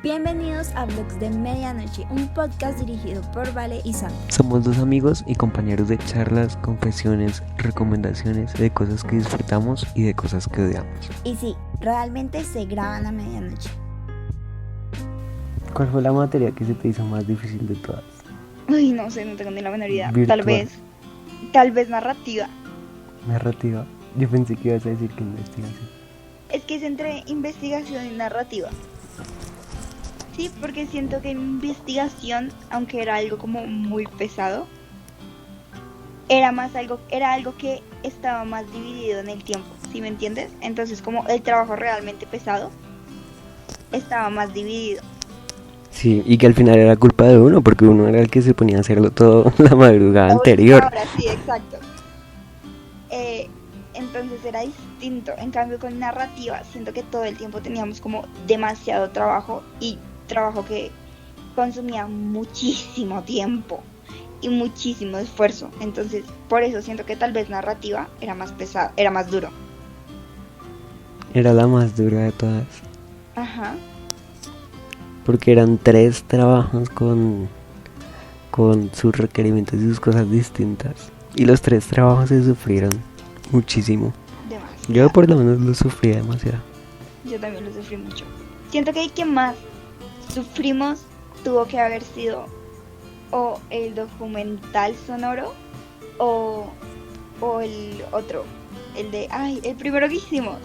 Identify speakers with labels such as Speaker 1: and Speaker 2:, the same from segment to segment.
Speaker 1: Bienvenidos a Vlogs de Medianoche, un podcast dirigido por Vale y Sam.
Speaker 2: Somos dos amigos y compañeros de charlas, confesiones, recomendaciones de cosas que disfrutamos y de cosas que odiamos.
Speaker 1: Y sí, realmente se graban a medianoche.
Speaker 2: ¿Cuál fue la materia que se te hizo más difícil de todas?
Speaker 3: Uy, no sé, no tengo ni la menor idea.
Speaker 2: Virtual.
Speaker 3: Tal vez narrativa.
Speaker 2: Narrativa. Yo pensé que ibas a decir que investigación.
Speaker 3: Es que es entre investigación y narrativa. Sí, porque siento que investigación, aunque era algo como muy pesado, era algo que estaba más dividido en el tiempo, ¿sí me entiendes? Entonces, como el trabajo realmente pesado estaba más dividido.
Speaker 2: Sí, y que al final era culpa de uno, porque uno era el que se ponía a hacerlo todo la madrugada anterior.
Speaker 3: Ahora sí, exacto. Entonces era distinto. En cambio, con narrativa, siento que todo el tiempo teníamos como demasiado trabajo y trabajo que consumía muchísimo tiempo y muchísimo esfuerzo. Entonces, por eso siento que tal vez narrativa era más pesado, era más duro.
Speaker 2: Era la más dura de todas.
Speaker 3: Ajá.
Speaker 2: Porque eran 3 trabajos con sus requerimientos y sus cosas distintas. Y los 3 trabajos se sufrieron muchísimo.
Speaker 3: Demasiado.
Speaker 2: Yo por lo menos lo sufrí demasiado.
Speaker 3: Yo también lo sufrí mucho. Siento que el que más sufrimos tuvo que haber sido o el documental sonoro o el otro, el primero que hicimos.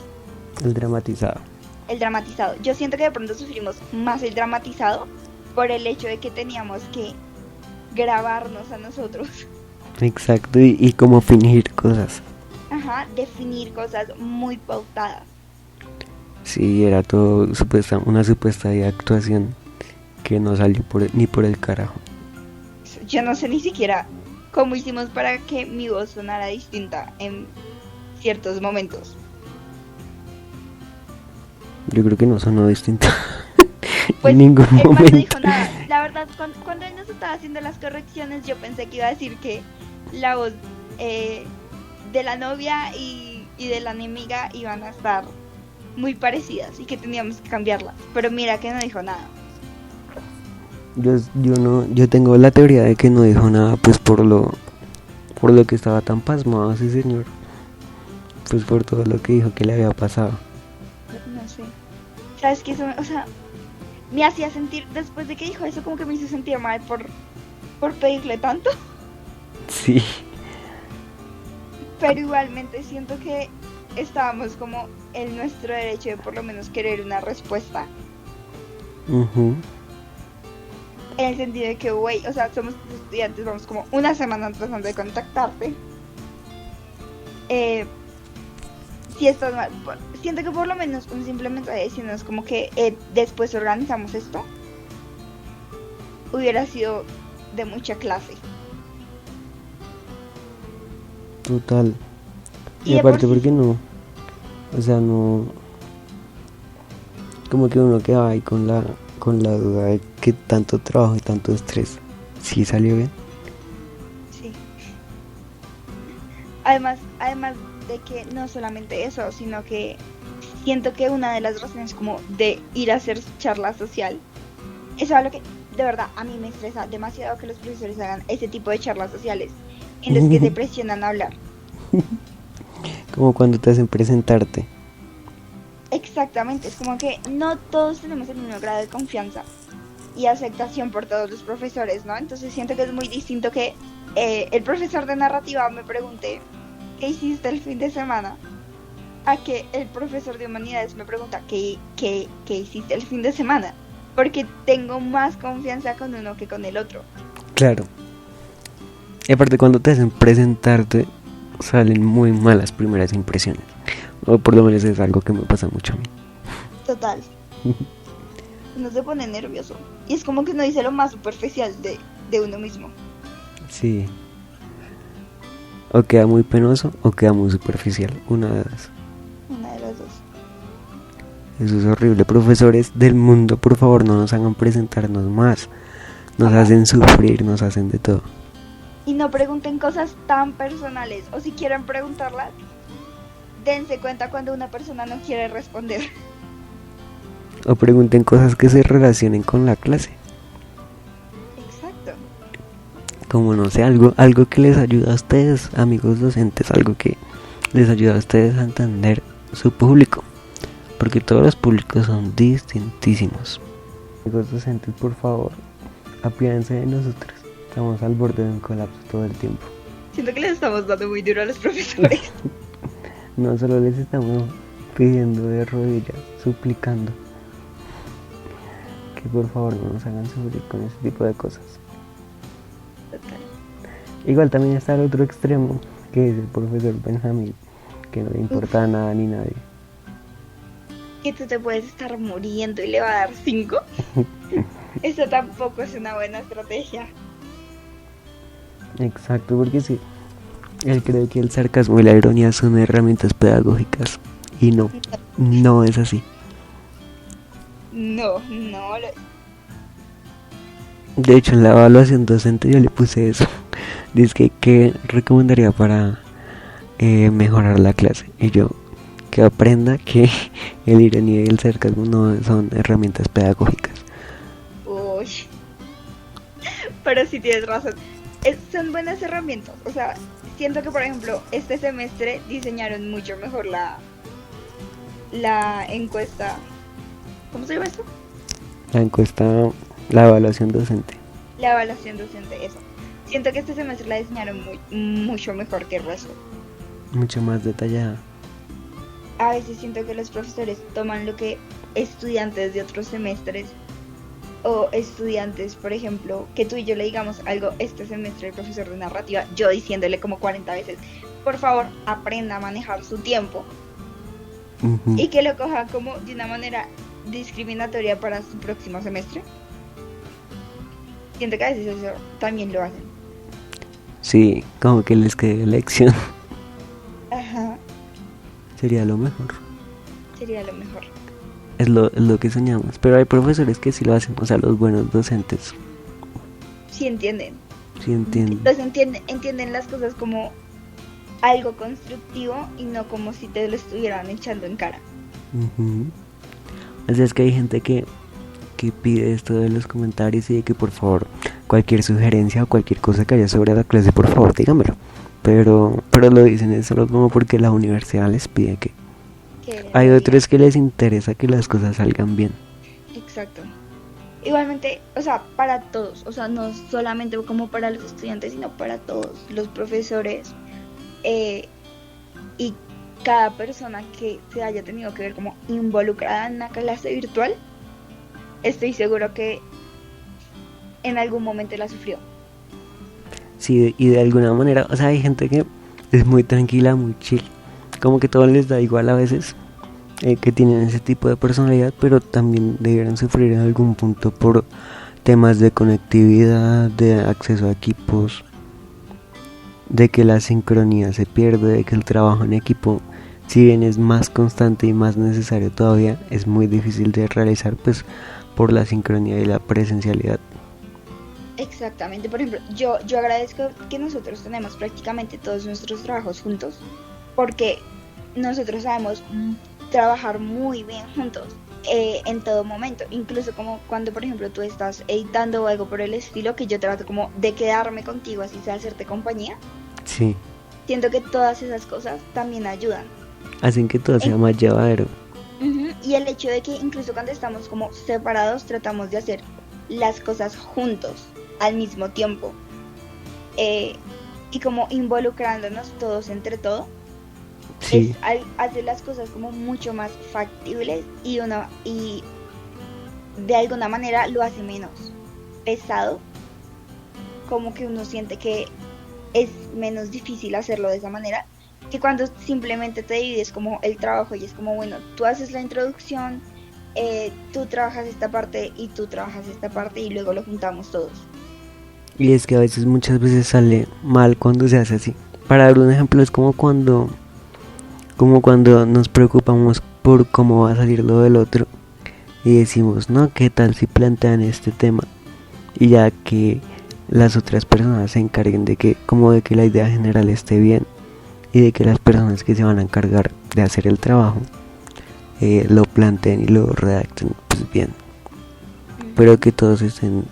Speaker 2: El dramatizado.
Speaker 3: El dramatizado. Yo siento que de pronto sufrimos más el dramatizado por el hecho de que teníamos que grabarnos a nosotros.
Speaker 2: Exacto, y como fingir cosas.
Speaker 3: Ajá, definir cosas muy pautadas.
Speaker 2: Sí, era todo una supuesta actuación que no salió ni por el carajo.
Speaker 3: Yo no sé ni siquiera cómo hicimos para que mi voz sonara distinta en ciertos momentos.
Speaker 2: Yo creo que no sonó distinto.
Speaker 3: Pues
Speaker 2: en ningún
Speaker 3: él no
Speaker 2: momento.
Speaker 3: dijo nada. La verdad, cuando él nos estaba haciendo las correcciones, yo pensé que iba a decir que la voz de la novia y de la enemiga iban a estar muy parecidas y que teníamos que cambiarlas. Pero mira que no dijo nada.
Speaker 2: Yo tengo la teoría de que no dijo nada, pues por lo que estaba tan pasmado ese señor. Pues por todo lo que dijo que le había pasado.
Speaker 3: No sé. ¿Sabes qué? Eso, o sea, me hacía sentir, después de que dijo eso, como que me hizo sentir mal por pedirle tanto.
Speaker 2: Sí.
Speaker 3: Pero igualmente siento que estábamos como en nuestro derecho de por lo menos querer una respuesta.
Speaker 2: Uh-huh.
Speaker 3: En el sentido de que, güey, o sea, somos estudiantes, vamos como una semana tratando de contactarte. Si estás mal, siento que por lo menos un simple mensaje diciéndonos como que después organizamos esto, hubiera sido de mucha clase.
Speaker 2: Total.
Speaker 3: Y
Speaker 2: Y
Speaker 3: de
Speaker 2: aparte
Speaker 3: por sí-
Speaker 2: porque no, o sea, no, como que uno quedaba ahí con la duda de que tanto trabajo y tanto estrés, sí salió bien.
Speaker 3: Sí. Además de que no solamente eso, sino que siento que una de las razones como de ir a hacer charla social es algo que de verdad a mí me estresa demasiado, que los profesores hagan ese tipo de charlas sociales en las que te presionan a hablar.
Speaker 2: Como cuando te hacen presentarte.
Speaker 3: Exactamente, es como que no todos tenemos el mismo grado de confianza y aceptación por todos los profesores, ¿no? Entonces siento que es muy distinto que el profesor de narrativa me pregunte ¿qué hiciste el fin de semana? A que el profesor de humanidades me pregunta ¿qué hiciste el fin de semana? Porque tengo más confianza con uno que con el otro.
Speaker 2: Claro. Y aparte cuando te hacen presentarte salen muy malas primeras impresiones. O por lo menos es algo que me pasa mucho a mí.
Speaker 3: Total. Uno se pone nervioso. Y es como que uno dice lo más superficial de uno mismo.
Speaker 2: Sí. O queda muy penoso o queda muy superficial. Una de las.
Speaker 3: Una de las dos.
Speaker 2: Eso es horrible. Profesores del mundo, por favor, no nos hagan presentarnos más. Nos hacen sufrir, nos hacen de todo.
Speaker 3: Y no pregunten cosas tan personales. O si quieren preguntarlas, dense cuenta cuando una persona no quiere responder.
Speaker 2: O pregunten cosas que se relacionen con la clase.
Speaker 3: Exacto.
Speaker 2: Como no sé, algo que les ayuda a ustedes, amigos docentes, algo que les ayuda a ustedes a entender su público. Porque todos los públicos son distintísimos. Amigos docentes, por favor, apiádense de nosotros. Estamos al borde de un colapso todo el tiempo.
Speaker 3: Siento que les estamos dando muy duro a los profesores.
Speaker 2: No solo les estamos pidiendo de rodillas, suplicando que por favor no nos hagan sufrir con ese tipo de cosas.
Speaker 3: Total.
Speaker 2: Igual también está el otro extremo, que es el profesor Benjamín, que no le importa nada ni nadie.
Speaker 3: Que tú te puedes estar muriendo y le va a dar 5. Eso tampoco es una buena estrategia.
Speaker 2: Exacto, porque sí, él cree que el sarcasmo y la ironía son herramientas pedagógicas y no es así.
Speaker 3: No.
Speaker 2: De hecho, en la evaluación docente yo le puse eso. Dice que recomendaría para mejorar la clase. Y yo, que aprenda que el ironía y el sarcasmo no son herramientas pedagógicas.
Speaker 3: Uy. Pero sí tienes razón. Son buenas herramientas. O sea, siento que por ejemplo este semestre diseñaron mucho mejor la encuesta. ¿Cómo se llama esto?
Speaker 2: La encuesta, la evaluación docente.
Speaker 3: La evaluación docente, eso. Siento que este semestre la diseñaron mucho mejor que el resto.
Speaker 2: Mucho más detallada.
Speaker 3: A veces siento que los profesores toman lo que estudiantes de otros semestres o estudiantes, por ejemplo, que tú y yo le digamos algo este semestre al profesor de narrativa, yo diciéndole como 40 veces, por favor, aprenda a manejar su tiempo.
Speaker 2: Uh-huh.
Speaker 3: Y que lo coja como de una manera discriminatoria para su próximo semestre. Siento que a veces eso también lo hacen.
Speaker 2: Sí, como que les quede lección.
Speaker 3: Ajá,
Speaker 2: Sería lo mejor.
Speaker 3: sería lo mejor.
Speaker 2: Es lo que soñamos. Pero hay profesores que sí lo hacen. O sea, los buenos docentes
Speaker 3: Sí entienden.
Speaker 2: sí entienden.
Speaker 3: Entonces entienden las cosas como algo constructivo y no como si te lo estuvieran echando en cara.
Speaker 2: Uh-huh. O sea, es que hay gente que pide esto de los comentarios y de que por favor cualquier sugerencia o cualquier cosa que haya sobre la clase, por favor dígamelo. Pero lo dicen es solo como porque la universidad les pide que. Hay otros que les interesa que las cosas salgan bien.
Speaker 3: Exacto. Igualmente, o sea, para todos, o sea, no solamente como para los estudiantes, sino para todos los profesores y cada persona que se haya tenido que ver como involucrada en una clase virtual, estoy seguro que en algún momento la sufrió.
Speaker 2: Sí, y de alguna manera, o sea, hay gente que es muy tranquila, muy chill, como que todo les da igual a veces, que tienen ese tipo de personalidad, pero también debieran sufrir en algún punto por temas de conectividad, de acceso a equipos, de que la sincronía se pierde, de que el trabajo en equipo, si bien es más constante y más necesario todavía, es muy difícil de realizar pues por la sincronía y la presencialidad.
Speaker 3: Exactamente, por ejemplo, yo agradezco que nosotros tenemos prácticamente todos nuestros trabajos juntos, porque nosotros sabemos trabajar muy bien juntos en todo momento, incluso como cuando por ejemplo tú estás editando o algo por el estilo, que yo trato como de quedarme contigo, así sea hacerte compañía.
Speaker 2: Sí.
Speaker 3: Siento que todas esas cosas también ayudan.
Speaker 2: Hacen que todo sea más llevadero.
Speaker 3: Uh-huh. Y el hecho de que incluso cuando estamos como separados tratamos de hacer las cosas juntos al mismo tiempo y como involucrándonos todos entre todo.
Speaker 2: Sí.
Speaker 3: Hace las cosas como mucho más factibles y de alguna manera lo hace menos pesado, como que uno siente que es menos difícil hacerlo de esa manera que cuando simplemente te divides como el trabajo y es como, bueno, tú haces la introducción, tú trabajas esta parte y tú trabajas esta parte y luego lo juntamos todos.
Speaker 2: Y es que a veces, muchas veces sale mal cuando se hace así. Para dar un ejemplo, es como cuando nos preocupamos por cómo va a salir lo del otro y decimos, no, ¿qué tal si plantean este tema? Y ya que las otras personas se encarguen de que la idea general esté bien y de que las personas que se van a encargar de hacer el trabajo lo planteen y lo redacten pues bien, pero que todos estén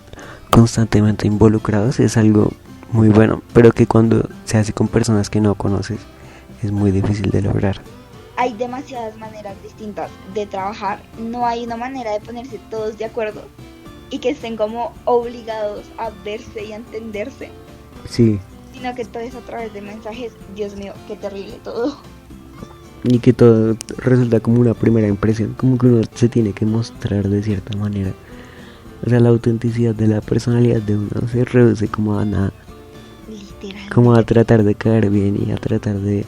Speaker 2: constantemente involucrados es algo muy bueno, pero que cuando se hace con personas que no conoces es muy difícil de lograr.
Speaker 3: Hay demasiadas maneras distintas de trabajar, no hay una manera de ponerse todos de acuerdo y que estén como obligados a verse y a entenderse,
Speaker 2: Sí,
Speaker 3: sino que todo es a través de mensajes. Dios mío, qué terrible todo.
Speaker 2: y que todo resulta como una primera impresión, como que uno se tiene que mostrar de cierta manera. O sea, la autenticidad de la personalidad de uno se reduce como a nada,
Speaker 3: Literal.
Speaker 2: como a tratar de caer bien y a tratar de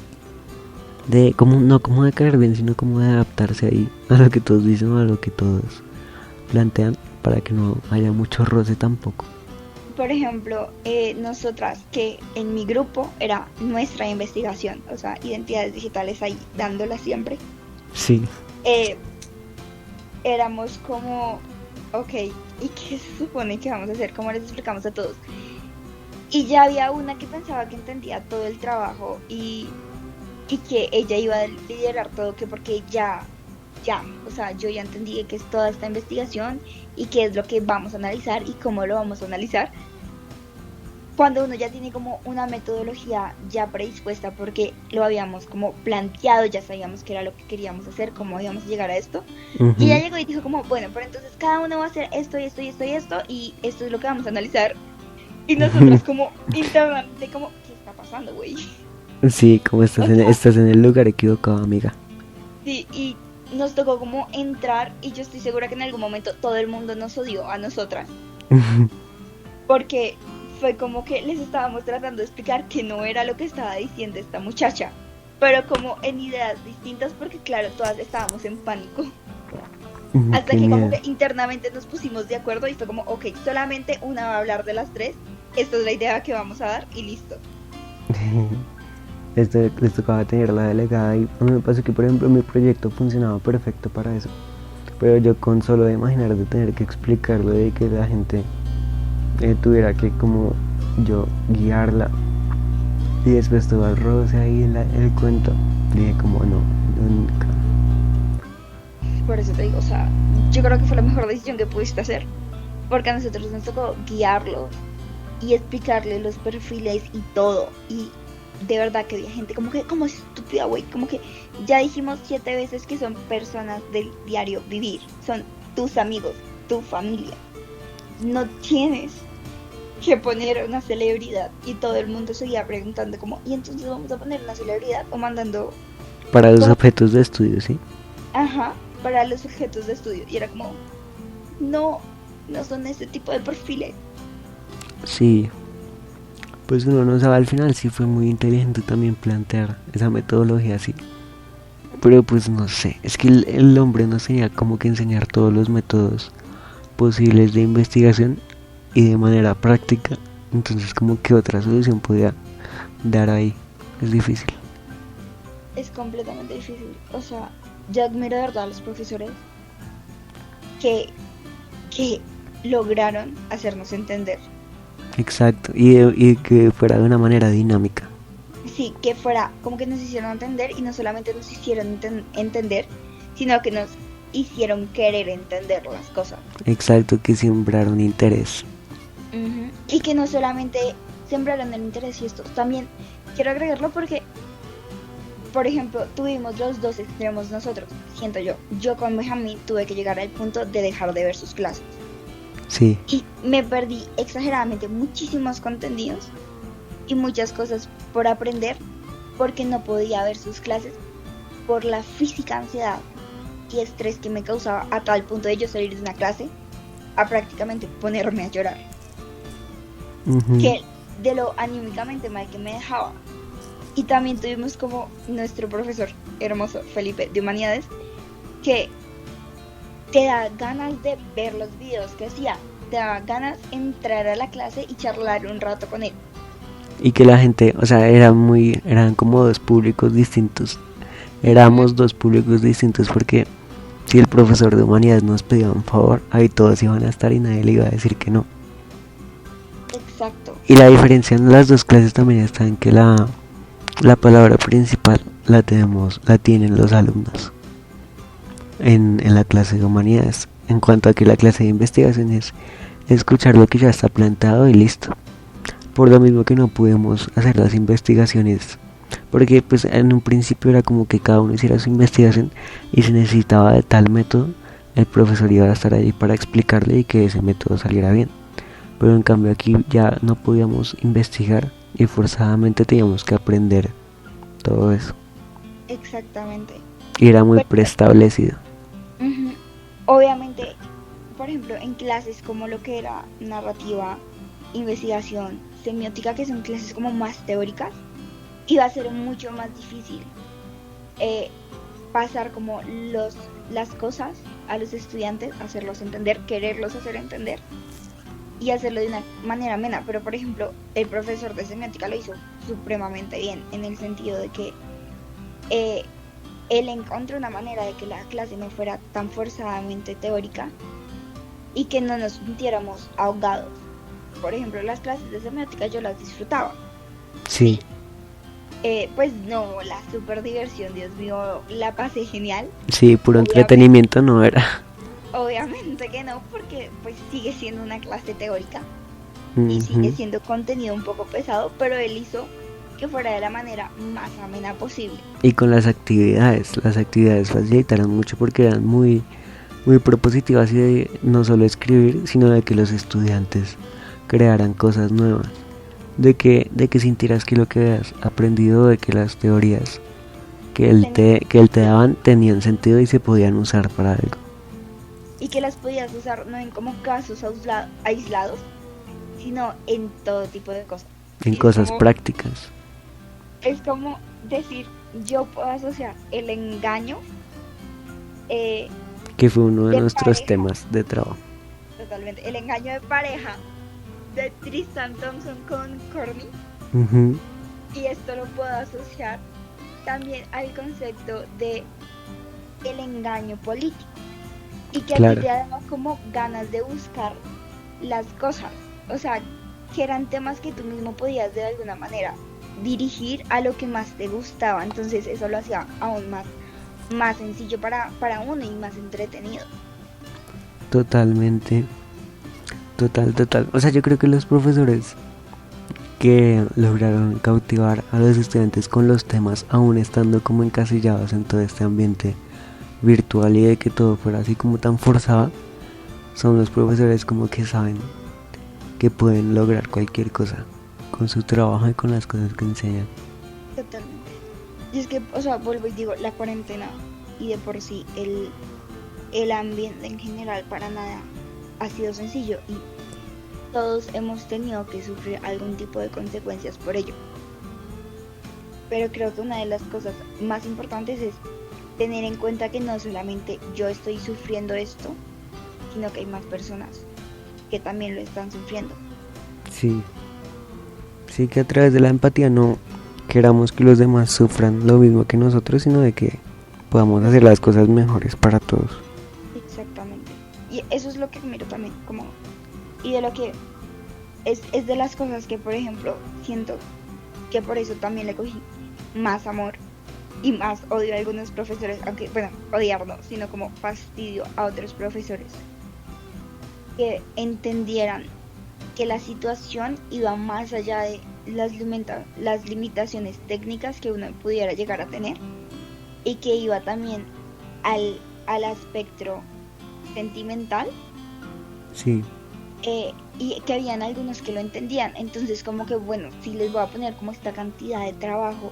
Speaker 2: como no como de caer bien, sino como de adaptarse ahí a lo que todos dicen o a lo que todos plantean, para que no haya mucho roce tampoco.
Speaker 3: Por ejemplo, nosotras, que en mi grupo era nuestra investigación, o sea, identidades digitales ahí dándola siempre,
Speaker 2: Sí,
Speaker 3: éramos como, ok, ¿y qué se supone que vamos a hacer? ¿Cómo les explicamos a todos? Y ya había una que pensaba que entendía todo el trabajo y que ella iba a liderar todo, que porque ya, o sea, yo ya entendí que es toda esta investigación y qué es lo que vamos a analizar y cómo lo vamos a analizar. Cuando uno ya tiene como una metodología ya predispuesta porque lo habíamos como planteado, ya sabíamos qué era lo que queríamos hacer, cómo íbamos a llegar a esto. Y ella llegó y dijo como, bueno, pero entonces cada uno va a hacer esto y esto y esto y esto y esto es lo que vamos a analizar. Y nosotros como internamente como, ¿qué está pasando, güey?
Speaker 2: sí, como estás estás en el lugar equivocado, amiga.
Speaker 3: Sí, y nos tocó como entrar y yo estoy segura que en algún momento todo el mundo nos odió a nosotras. Porque fue como que les estábamos tratando de explicar que no era lo que estaba diciendo esta muchacha, pero como en ideas distintas porque claro, todas estábamos en pánico. Hasta que como que internamente nos pusimos de acuerdo y fue como, ok, solamente una va a hablar de las tres, esta es la idea que vamos a dar y listo.
Speaker 2: Les tocaba tener la delegada y a mí me pasó que por ejemplo mi proyecto funcionaba perfecto para eso, pero yo con solo de imaginar de tener que explicarlo, de que la gente tuviera que como yo guiarla y después todo el roce ahí el cuento, dije como no, nunca.
Speaker 3: Por eso te digo, o sea, yo creo que fue la mejor decisión que pudiste hacer, porque a nosotros nos tocó guiarlos y explicarles los perfiles y todo, y de verdad que había gente como que, como estúpida, güey, como que ya dijimos 7 veces que son personas del diario vivir, son tus amigos, tu familia, no tienes que poner una celebridad. Y todo el mundo seguía preguntando como, ¿y entonces vamos a poner una celebridad? O mandando
Speaker 2: para los objetos de estudio, ¿sí?
Speaker 3: Ajá, para los objetos de estudio. Y era como, no son ese tipo de perfiles.
Speaker 2: Sí, pues uno no sabe, al final sí fue muy inteligente también plantear esa metodología así. Pero pues no sé, es que el hombre nos tenía como que enseñar todos los métodos posibles de investigación y de manera práctica. Entonces como que otra solución podía dar ahí, es difícil.
Speaker 3: Es completamente difícil. O sea, yo admiro de verdad a los profesores que lograron hacernos entender.
Speaker 2: Exacto, y que fuera de una manera dinámica.
Speaker 3: Sí, que fuera como que nos hicieron entender y no solamente nos hicieron entender, sino que nos hicieron querer entender las cosas.
Speaker 2: Exacto, que sembraron interés.
Speaker 3: Uh-huh. Y que no solamente sembraron el interés y esto, también quiero agregarlo porque, por ejemplo, tuvimos los dos extremos nosotros, siento yo. Yo con Benjamín tuve que llegar al punto de dejar de ver sus clases.
Speaker 2: Sí.
Speaker 3: Y me perdí exageradamente muchísimos contenidos y muchas cosas por aprender porque no podía ver sus clases por la física ansiedad y estrés que me causaba a tal punto de yo salir de una clase a prácticamente ponerme a llorar.
Speaker 2: Uh-huh.
Speaker 3: Que de lo anímicamente mal que me dejaba. Y también tuvimos como nuestro profesor hermoso, Felipe, de Humanidades, que te da ganas de ver los videos que hacía, te da ganas de entrar a la clase y charlar un rato con él.
Speaker 2: Y que la gente, o sea, eran como dos públicos distintos. Éramos dos públicos distintos porque si el profesor de humanidades nos pedía un favor, ahí todos iban a estar y nadie le iba a decir que no.
Speaker 3: Exacto.
Speaker 2: Y la diferencia en las dos clases también está en que la palabra principal la tienen los alumnos. en la clase de humanidades. En cuanto a que la clase de investigación es escuchar lo que ya está plantado y listo. Por lo mismo que no pudimos hacer las investigaciones, porque pues en un principio era como que cada uno hiciera su investigación y se necesitaba de tal método, el profesor iba a estar ahí para explicarle y que ese método saliera bien. Pero en cambio aquí ya no podíamos investigar y forzadamente teníamos que aprender todo eso.
Speaker 3: Exactamente.
Speaker 2: Y era muy preestablecido.
Speaker 3: Ujú. Obviamente, por ejemplo, en clases como lo que era narrativa, investigación, semiótica, que son clases como más teóricas, iba a ser mucho más difícil pasar como las cosas a los estudiantes, hacerlos entender, quererlos hacer entender y hacerlo de una manera amena. Pero por ejemplo, el profesor de semiótica lo hizo supremamente bien, en el sentido de que él encontró una manera de que la clase no fuera tan forzadamente teórica y que no nos sintiéramos ahogados. Por ejemplo, las clases de semiótica yo las disfrutaba.
Speaker 2: Sí,
Speaker 3: Pues no, la super diversión, Dios mío, la pasé genial.
Speaker 2: sí, puro
Speaker 3: Obviamente.
Speaker 2: entretenimiento no era.
Speaker 3: Obviamente que no, porque pues sigue siendo una clase teórica y sigue
Speaker 2: Ujú.
Speaker 3: siendo contenido un poco pesado, pero él hizo que fuera de la manera más amena posible.
Speaker 2: Y con las actividades facilitaron mucho porque eran muy, muy propositivas y de no solo escribir, sino de que los estudiantes crearan cosas nuevas, de que sintieras que lo que habías aprendido, de que las teorías que él te daban tenían sentido y se podían usar para algo.
Speaker 3: Y que las podías usar no en como casos aislados, sino en todo tipo de cosas.
Speaker 2: En
Speaker 3: Es
Speaker 2: cosas
Speaker 3: como-
Speaker 2: prácticas.
Speaker 3: Es como decir, yo puedo asociar el engaño, eh,
Speaker 2: Que fue uno de
Speaker 3: de
Speaker 2: nuestros
Speaker 3: pareja.
Speaker 2: temas de trabajo.
Speaker 3: totalmente, el engaño de pareja de Tristan Thompson con Courtney,
Speaker 2: Ujú.
Speaker 3: y esto lo puedo asociar también al concepto de el engaño político, y que a
Speaker 2: Claro.
Speaker 3: ti te daba como ganas de buscar las cosas, o sea, que eran temas que tú mismo podías de alguna manera dirigir a lo que más te gustaba, entonces eso lo hacía aún más sencillo para uno y más entretenido.
Speaker 2: Totalmente. Total. O sea, yo creo que los profesores que lograron cautivar a los estudiantes con los temas, aún estando como encasillados en todo este ambiente virtual y de que todo fuera así como tan forzado, son los profesores como que saben que pueden lograr cualquier cosa con su trabajo y con las cosas que enseñan.
Speaker 3: Totalmente. Y es que, o sea, vuelvo y digo, la cuarentena y de por sí el ambiente en general para nada ha sido sencillo y todos hemos tenido que sufrir algún tipo de consecuencias por ello. Pero creo que una de las cosas más importantes es tener en cuenta que no solamente yo estoy sufriendo esto, sino que hay más personas que también lo están sufriendo.
Speaker 2: Sí, que a través de la empatía no queramos que los demás sufran lo mismo que nosotros, sino de que podamos hacer las cosas mejores para todos.
Speaker 3: Exactamente. Y eso es lo que admiro también, como, y de lo que es de las cosas que, por ejemplo, siento que por eso también le cogí más amor y más odio a algunos profesores, aunque, bueno, odiar no, sino como fastidio a otros profesores, que entendieran que la situación iba más allá de las limitaciones técnicas que uno pudiera llegar a tener y que iba también al aspecto sentimental,
Speaker 2: Sí,
Speaker 3: y que habían algunos que lo entendían. Entonces como que bueno, si les voy a poner como esta cantidad de trabajo,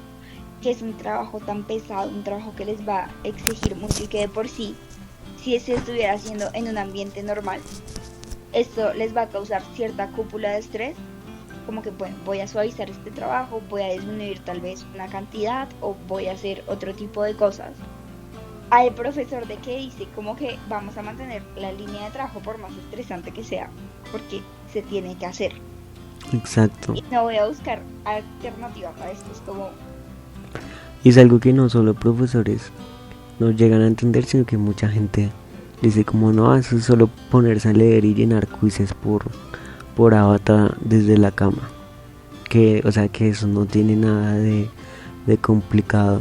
Speaker 3: que es un trabajo tan pesado, un trabajo que les va a exigir mucho y que de por sí, si se estuviera haciendo en un ambiente normal, esto les va a causar cierta cúpula de estrés, como que bueno, voy a suavizar este trabajo, voy a disminuir tal vez una cantidad o voy a hacer otro tipo de cosas. Al profesor de que dice como que vamos a mantener la línea de trabajo por más estresante que sea, porque se tiene que hacer.
Speaker 2: exacto.
Speaker 3: Y no voy a buscar alternativas a esto, es como,
Speaker 2: Y es algo que no solo profesores no llegan a entender, sino que mucha gente dice como no, eso es solo ponerse a leer y llenar quizzes por avatar desde la cama. Que, o sea, que eso no tiene nada de complicado.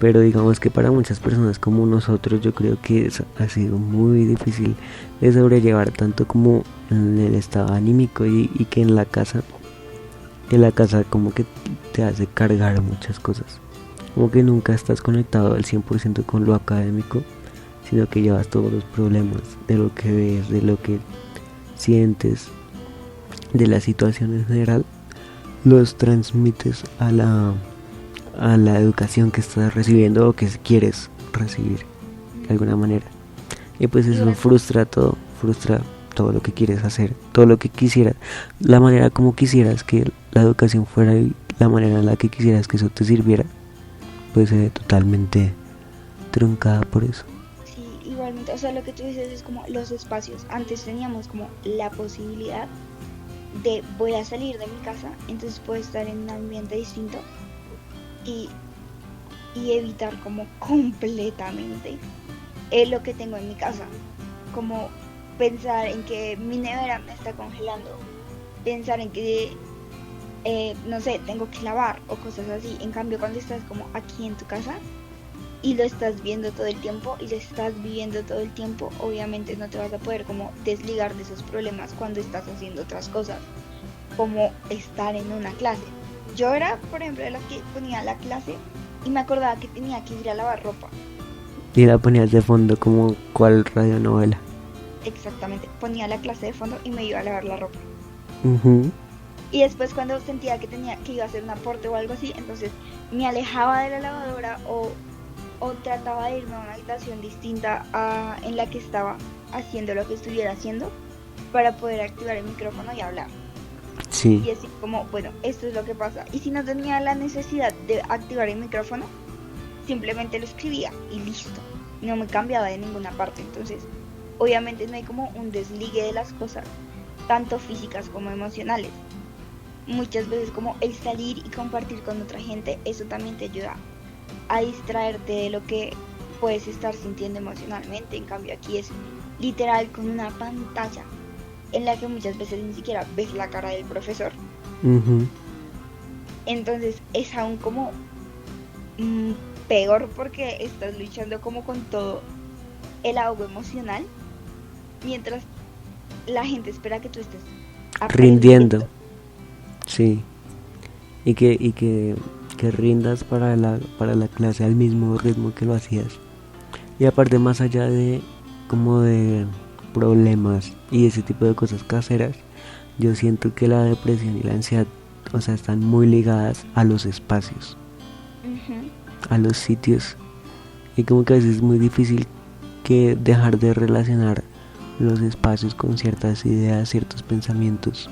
Speaker 2: pero digamos que para muchas personas como nosotros yo creo que ha sido muy difícil de sobrellevar, tanto como en el estado anímico y que en la casa como que te hace cargar muchas cosas, como que nunca estás conectado al 100% con lo académico, sino que llevas todos los problemas de lo que ves, de lo que sientes, de la situación en general, los transmites a la educación que estás recibiendo o que quieres recibir de alguna manera. Y pues eso frustra todo lo que quieres hacer, todo lo que quisieras, la manera como quisieras que la educación fuera y la manera en la que quisieras que eso te sirviera, pues se ve totalmente truncada por eso.
Speaker 3: Sí, igualmente, o sea, lo que tú dices es como los espacios. Antes teníamos como la posibilidad de voy a salir de mi casa, entonces puedo estar en un ambiente distinto y evitar como completamente lo que tengo en mi casa, como pensar en que mi nevera me está congelando, pensar en que no sé, tengo que lavar o cosas así. En cambio, cuando estás como aquí en tu casa y lo estás viendo todo el tiempo y lo estás viviendo todo el tiempo, obviamente no te vas a poder como desligar de esos problemas cuando estás haciendo otras cosas, como estar en una clase. Yo era, por ejemplo, de las que ponía la clase y me acordaba que tenía que ir a lavar ropa.
Speaker 2: Y la ponías de fondo como cual radionovela.
Speaker 3: Exactamente, ponía la clase de fondo y me iba a lavar la ropa.
Speaker 2: Uh-huh.
Speaker 3: Y después cuando sentía que iba a hacer un aporte o algo así, entonces me alejaba de la lavadora o trataba de irme a una habitación distinta en la que estaba haciendo lo que estuviera haciendo para poder activar el micrófono y hablar.
Speaker 2: Sí.
Speaker 3: Y así como, bueno, esto es lo que pasa. Y si no tenía la necesidad de activar el micrófono, simplemente lo escribía y listo. No me cambiaba de ninguna parte. Entonces, obviamente no hay como un desligue de las cosas, tanto físicas como emocionales. Muchas veces como el salir y compartir con otra gente, eso también te ayuda a distraerte de lo que puedes estar sintiendo emocionalmente. En cambio aquí es literal con una pantalla en la que muchas veces ni siquiera ves la cara del profesor.
Speaker 2: Uh-huh.
Speaker 3: Entonces es aún como peor porque estás luchando como con todo el ahogo emocional mientras la gente espera que tú estés
Speaker 2: rindiendo. Sí. Y que rindas para la clase al mismo ritmo que lo hacías. Y aparte, más allá de como de problemas y ese tipo de cosas caseras, yo siento que la depresión y la ansiedad, o sea, están muy ligadas a los espacios, a los sitios, y como que a veces es muy difícil que dejar de relacionar los espacios con ciertas ideas, ciertos pensamientos,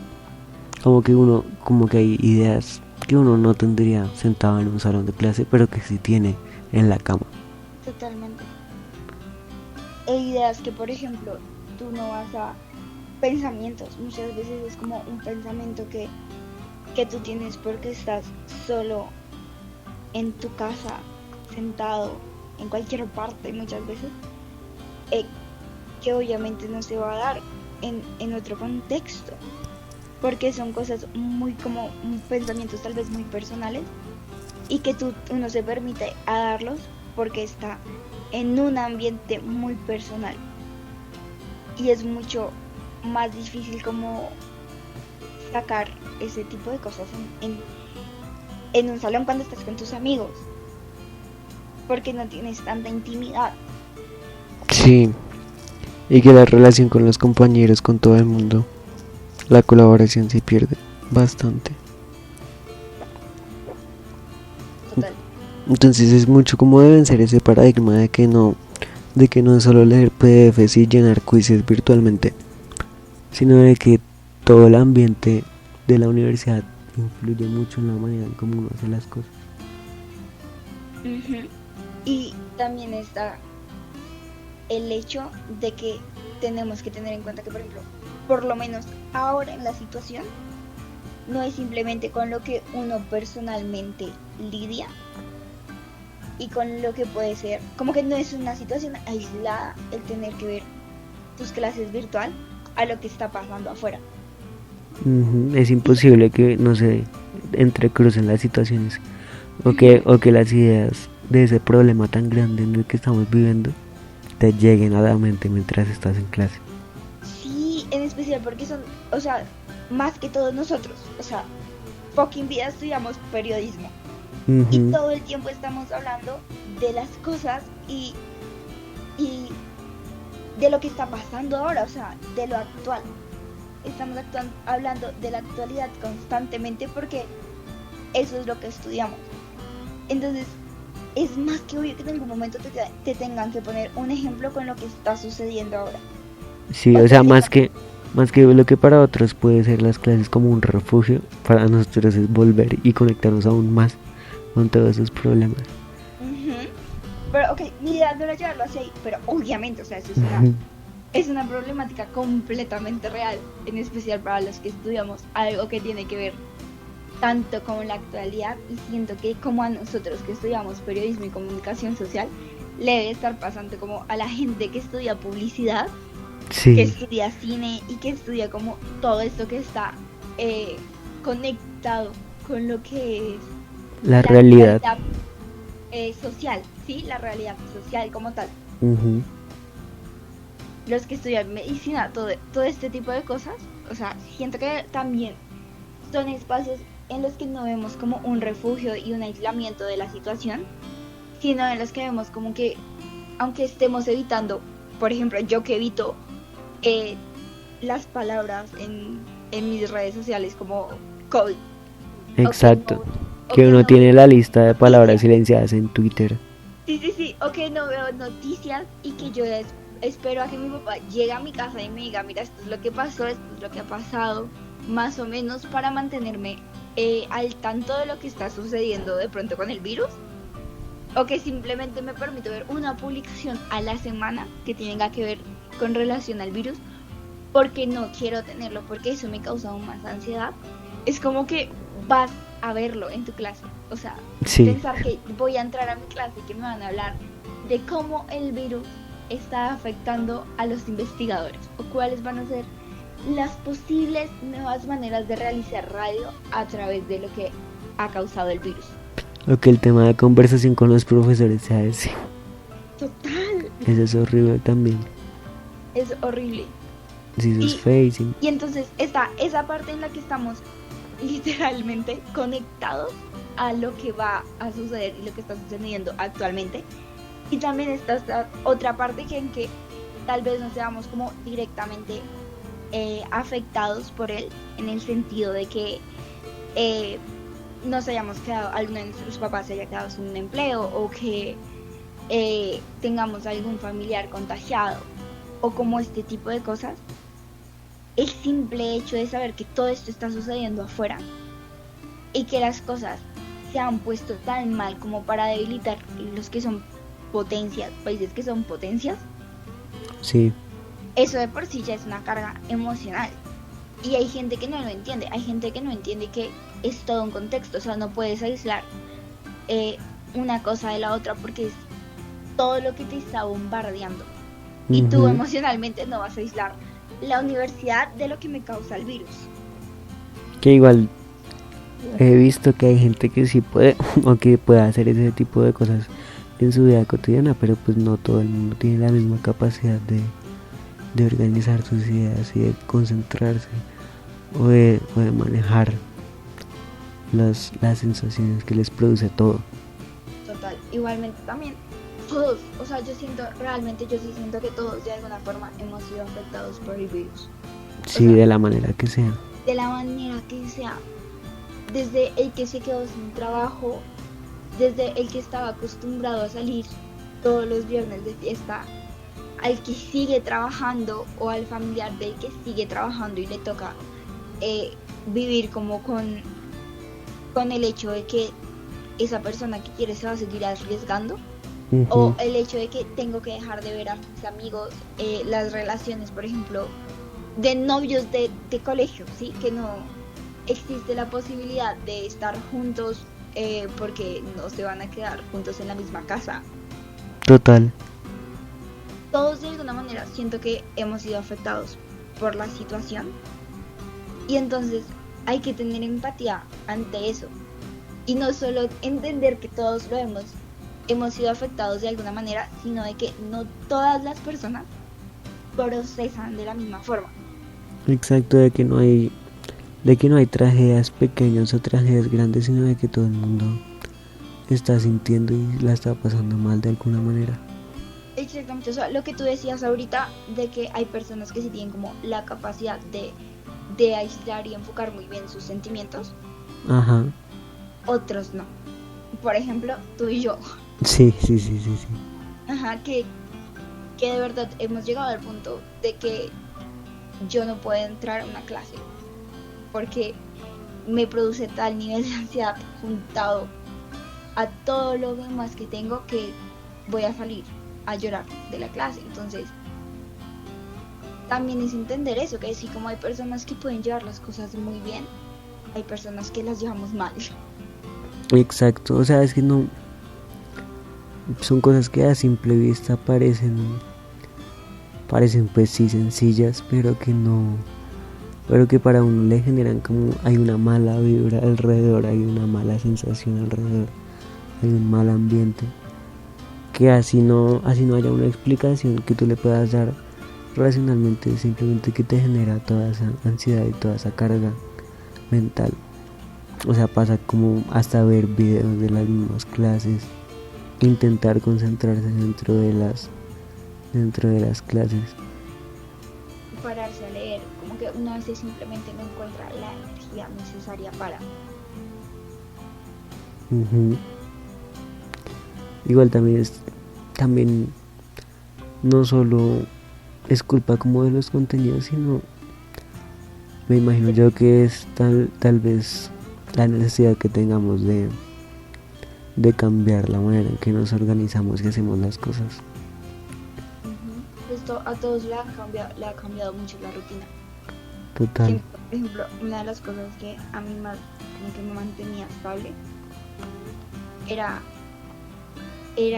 Speaker 2: como que hay ideas que uno no tendría sentado en un salón de clase, pero que sí tiene en la cama.
Speaker 3: Totalmente. Hay ideas que, por ejemplo, tú no vas a pensamientos, muchas veces es como un pensamiento que tú tienes porque estás solo en tu casa, sentado en cualquier parte muchas veces, que obviamente no se va a dar en otro contexto, porque son cosas muy como pensamientos tal vez muy personales y que uno se permite a darlos porque está en un ambiente muy personal y es mucho más difícil como sacar ese tipo de cosas en un salón cuando estás con tus amigos, porque no tienes tanta intimidad.
Speaker 2: Sí, y que la relación con los compañeros, con todo el mundo, la colaboración se pierde bastante.
Speaker 3: Total.
Speaker 2: Entonces es mucho como de vencer ese paradigma de que no es solo leer PDFs y llenar quizzes virtualmente, sino de que todo el ambiente de la universidad influye mucho en la manera en cómo uno hace las cosas.
Speaker 3: Uh-huh. Y también está el hecho de que tenemos que tener en cuenta que, por ejemplo, por lo menos ahora en la situación, no es simplemente con lo que uno personalmente lidia y con lo que puede ser, como que no es una situación aislada el tener que ver tus clases virtual a lo que está pasando afuera.
Speaker 2: Es imposible que no se entrecrucen las situaciones o que las ideas de ese problema tan grande en el que estamos viviendo te lleguen a la mente mientras estás en clase.
Speaker 3: Sí, en especial porque son, o sea, más que todos nosotros, o sea, fucking vida estudiamos periodismo y
Speaker 2: Ujú.
Speaker 3: todo el tiempo estamos hablando de las cosas y de lo que está pasando ahora, o sea, de lo actual. Estamos hablando de la actualidad constantemente porque eso es lo que estudiamos. Entonces, es más que obvio que en algún momento te tengan que poner un ejemplo con lo que está sucediendo ahora.
Speaker 2: Sí,
Speaker 3: O
Speaker 2: o sea,
Speaker 3: sea,
Speaker 2: más que lo que para otros puede ser las clases como un refugio, para nosotros es volver y conectarnos aún más con todos esos problemas.
Speaker 3: ujú. Pero ok, mi idea no era llevarlo así, pero obviamente, o sea, eso es una problemática completamente real, en especial para los que estudiamos algo que tiene que ver tanto con la actualidad, y siento que como a nosotros que estudiamos periodismo y comunicación social, le debe estar pasando como a la gente que estudia publicidad, que
Speaker 2: Sí,
Speaker 3: estudia cine y que estudia como todo esto que está conectado con lo que es
Speaker 2: la
Speaker 3: la
Speaker 2: realidad.
Speaker 3: realidad social, ¿sí? La realidad social como tal.
Speaker 2: Ujú.
Speaker 3: Los que estudian medicina, todo este tipo de cosas, o sea, siento que también son espacios en los que no vemos como un refugio y un aislamiento de la situación, sino en los que vemos como que, aunque estemos evitando, por ejemplo, yo que evito eh, las palabras en mis redes sociales como COVID, o que
Speaker 2: Exacto.
Speaker 3: no, o
Speaker 2: Que
Speaker 3: que
Speaker 2: uno
Speaker 3: no
Speaker 2: tiene
Speaker 3: veo
Speaker 2: la lista de palabras
Speaker 3: noticias.
Speaker 2: silenciadas en Twitter.
Speaker 3: Sí, o que no veo noticias y que yo espero a que mi papá llegue a mi casa y me diga, mira, esto es lo que pasó, esto es lo que ha pasado, más o menos para mantenerme al tanto de lo que está sucediendo de pronto con el virus, o que simplemente me permito ver una publicación a la semana que tenga que ver con relación al virus, porque no quiero tenerlo, porque eso me causa aún más ansiedad. Es como que vas a verlo en tu clase, o sea,
Speaker 2: Sí,
Speaker 3: pensar que voy a entrar a mi clase y que me van a hablar de cómo el virus está afectando a los investigadores o cuáles van a ser las posibles nuevas maneras de realizar radio a través de lo que ha causado el virus.
Speaker 2: o que el tema de conversación con los profesores sea ese.
Speaker 3: Total,
Speaker 2: Eso es horrible también.
Speaker 3: es horrible.
Speaker 2: Sí, eso es
Speaker 3: Y,
Speaker 2: facing.
Speaker 3: y entonces está esa parte en la que estamos literalmente conectados a lo que va a suceder y lo que está sucediendo actualmente. Y también está esta otra parte en que tal vez no seamos como directamente afectados por él, en el sentido de que nos hayamos quedado, alguno de nuestros papás se haya quedado sin un empleo, o que tengamos algún familiar contagiado, o como este tipo de cosas. El simple hecho de saber que todo esto está sucediendo afuera y que las cosas se han puesto tan mal como para debilitar los que son potencias, países que son potencias,
Speaker 2: Sí,
Speaker 3: eso de por sí ya es una carga emocional. Y hay gente que no lo entiende, hay gente que no entiende que es todo un contexto, o sea, no puedes aislar una cosa de la otra porque es todo lo que te está bombardeando. Y tú
Speaker 2: ujú.
Speaker 3: emocionalmente no vas a aislar la universidad de lo que me causa el virus.
Speaker 2: Que igual he visto que hay gente que sí puede o que puede hacer ese tipo de cosas en su vida cotidiana, pero pues no todo el mundo tiene la misma capacidad de organizar sus ideas y de concentrarse o de manejar las sensaciones que les produce todo.
Speaker 3: Total, igualmente también todos, o sea, yo siento, realmente yo sí siento que todos de alguna forma hemos sido afectados por el virus. O
Speaker 2: Sí,
Speaker 3: sea,
Speaker 2: de la manera que sea.
Speaker 3: de la manera que sea, desde el que se quedó sin trabajo, desde el que estaba acostumbrado a salir todos los viernes de fiesta, al que sigue trabajando o al familiar del que sigue trabajando y le toca vivir como con el hecho de que esa persona que quiere se va a seguir arriesgando, o
Speaker 2: Ujú.
Speaker 3: el hecho de que tengo que dejar de ver a mis amigos, las relaciones, por ejemplo, de novios de colegio, ¿sí? Que no existe la posibilidad de estar juntos porque no se van a quedar juntos en la misma casa.
Speaker 2: Total.
Speaker 3: Todos de alguna manera siento que hemos sido afectados por la situación y entonces hay que tener empatía ante eso y no solo entender que todos lo hemos hemos sido afectados de alguna manera, sino de que no todas las personas procesan de la misma forma.
Speaker 2: Exacto, de que no hay tragedias pequeñas o tragedias grandes, sino de que todo el mundo está sintiendo y la está pasando mal de alguna manera.
Speaker 3: Exactamente, o sea, lo que tú decías ahorita de que hay personas que sí tienen como la capacidad de aislar y enfocar muy bien sus sentimientos,
Speaker 2: Ajá.
Speaker 3: otros no. Por ejemplo, tú y yo.
Speaker 2: Sí.
Speaker 3: Ajá, que de verdad hemos llegado al punto de que yo no puedo entrar a una clase porque me produce tal nivel de ansiedad juntado a todo lo demás que tengo que voy a salir a llorar de la clase. Entonces también es entender eso, que sí, como hay personas que pueden llevar las cosas muy bien, hay personas que las llevamos mal.
Speaker 2: Exacto, o sea, es que no, son cosas que a simple vista parecen pues sí sencillas, pero que para uno le generan como hay una mala vibra alrededor, hay una mala sensación alrededor, hay un mal ambiente, que así no haya una explicación que tú le puedas dar racionalmente, simplemente que te genera toda esa ansiedad y toda esa carga mental. O sea, pasa como hasta ver videos de las mismas clases, intentar concentrarse dentro de las clases.
Speaker 3: Pararse a leer, como que una vez simplemente no encuentra la energía necesaria para.
Speaker 2: Uh-huh. Igual también no solo es culpa como de los contenidos, sino me imagino yo que es tal vez la necesidad que tengamos de cambiar la manera en que nos organizamos y hacemos las cosas.
Speaker 3: Esto a todos le ha cambiado mucho la rutina.
Speaker 2: Total.
Speaker 3: Siento, por ejemplo, una de las cosas que a mí más como que me mantenía estable era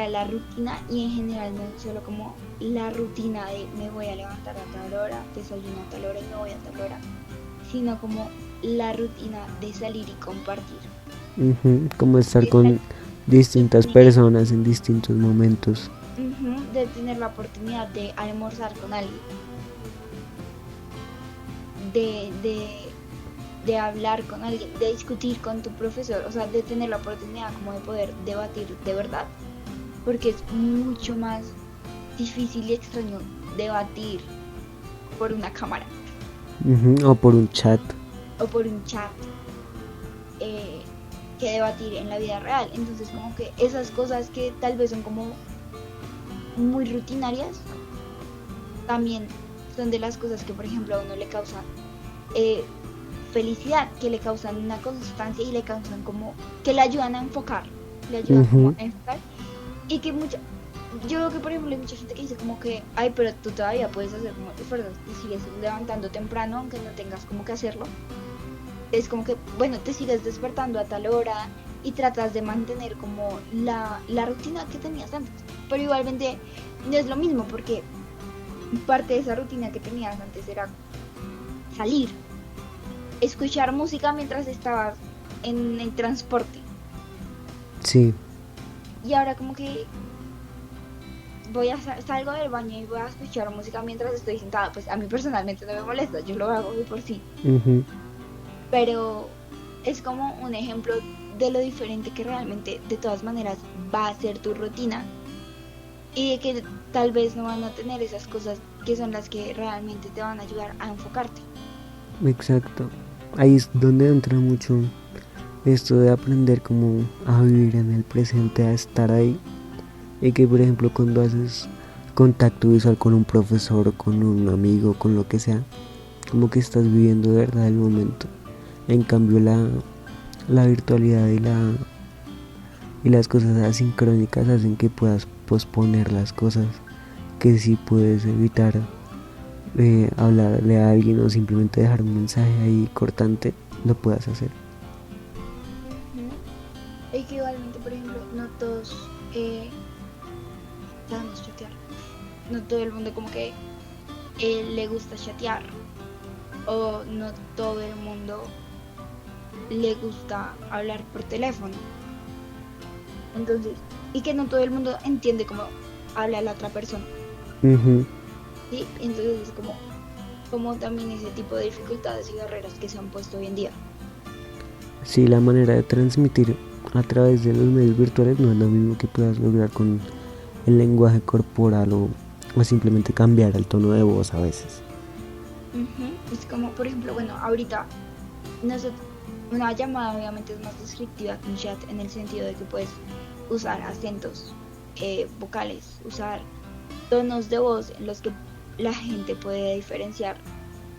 Speaker 3: la rutina, y en general no solo como la rutina de me voy a levantar a tal hora, desayuno a tal hora y me voy a tal hora, sino como la rutina de salir y compartir.
Speaker 2: Como estar con distintas personas en distintos momentos.
Speaker 3: De tener la oportunidad de almorzar con alguien, de hablar con alguien, de discutir con tu profesor, o sea, de tener la oportunidad como de poder debatir de verdad, porque es mucho más difícil y extraño debatir por una cámara.
Speaker 2: O por un chat.
Speaker 3: Que debatir en la vida real. Entonces como que esas cosas que tal vez son como muy rutinarias, también son de las cosas que por ejemplo a uno le causan felicidad, que le causan una constancia y le causan como que le ayudan a enfocar, y que yo veo que por ejemplo hay mucha gente que dice como que ay, pero tú todavía puedes hacer como esfuerzos, te sigues levantando temprano aunque no tengas como que hacerlo. Es como que, bueno, te sigues despertando a tal hora y tratas de mantener como la rutina que tenías antes. Pero igualmente no es lo mismo, porque parte de esa rutina que tenías antes era salir, escuchar música mientras estabas en el transporte.
Speaker 2: Sí.
Speaker 3: Y ahora como que salgo del baño y voy a escuchar música mientras estoy sentada. Pues a mí personalmente no me molesta, yo lo hago de por sí. Pero es como un ejemplo de lo diferente que realmente de todas maneras va a ser tu rutina, y de que tal vez no van a tener esas cosas que son las que realmente te van a ayudar a enfocarte.
Speaker 2: Exacto. Ahí es donde entra mucho esto de aprender como a vivir en el presente, a estar ahí. Y que por ejemplo cuando haces contacto visual con un profesor, con un amigo, con lo que sea, como que estás viviendo de verdad el momento. En cambio la virtualidad y las cosas asincrónicas hacen que puedas posponer las cosas, que si puedes evitar hablarle a alguien o simplemente dejar un mensaje ahí cortante, lo puedas hacer.
Speaker 3: Es que igualmente, por ejemplo, no todos sabemos chatear, no todo el mundo como que le gusta chatear, o no todo el mundo le gusta hablar por teléfono. Entonces y que no todo el mundo entiende cómo habla la otra persona,
Speaker 2: Ujú.
Speaker 3: ¿sí? Entonces es como también ese tipo de dificultades y barreras que se han puesto hoy en día.
Speaker 2: Sí, la manera de transmitir a través de los medios virtuales no es lo mismo que puedas lograr con el lenguaje corporal o simplemente cambiar el tono de voz a veces.
Speaker 3: Es como, por ejemplo, bueno, ahorita una llamada obviamente es más descriptiva que un chat en el sentido de que puedes usar acentos vocales, usar tonos de voz en los que la gente puede diferenciar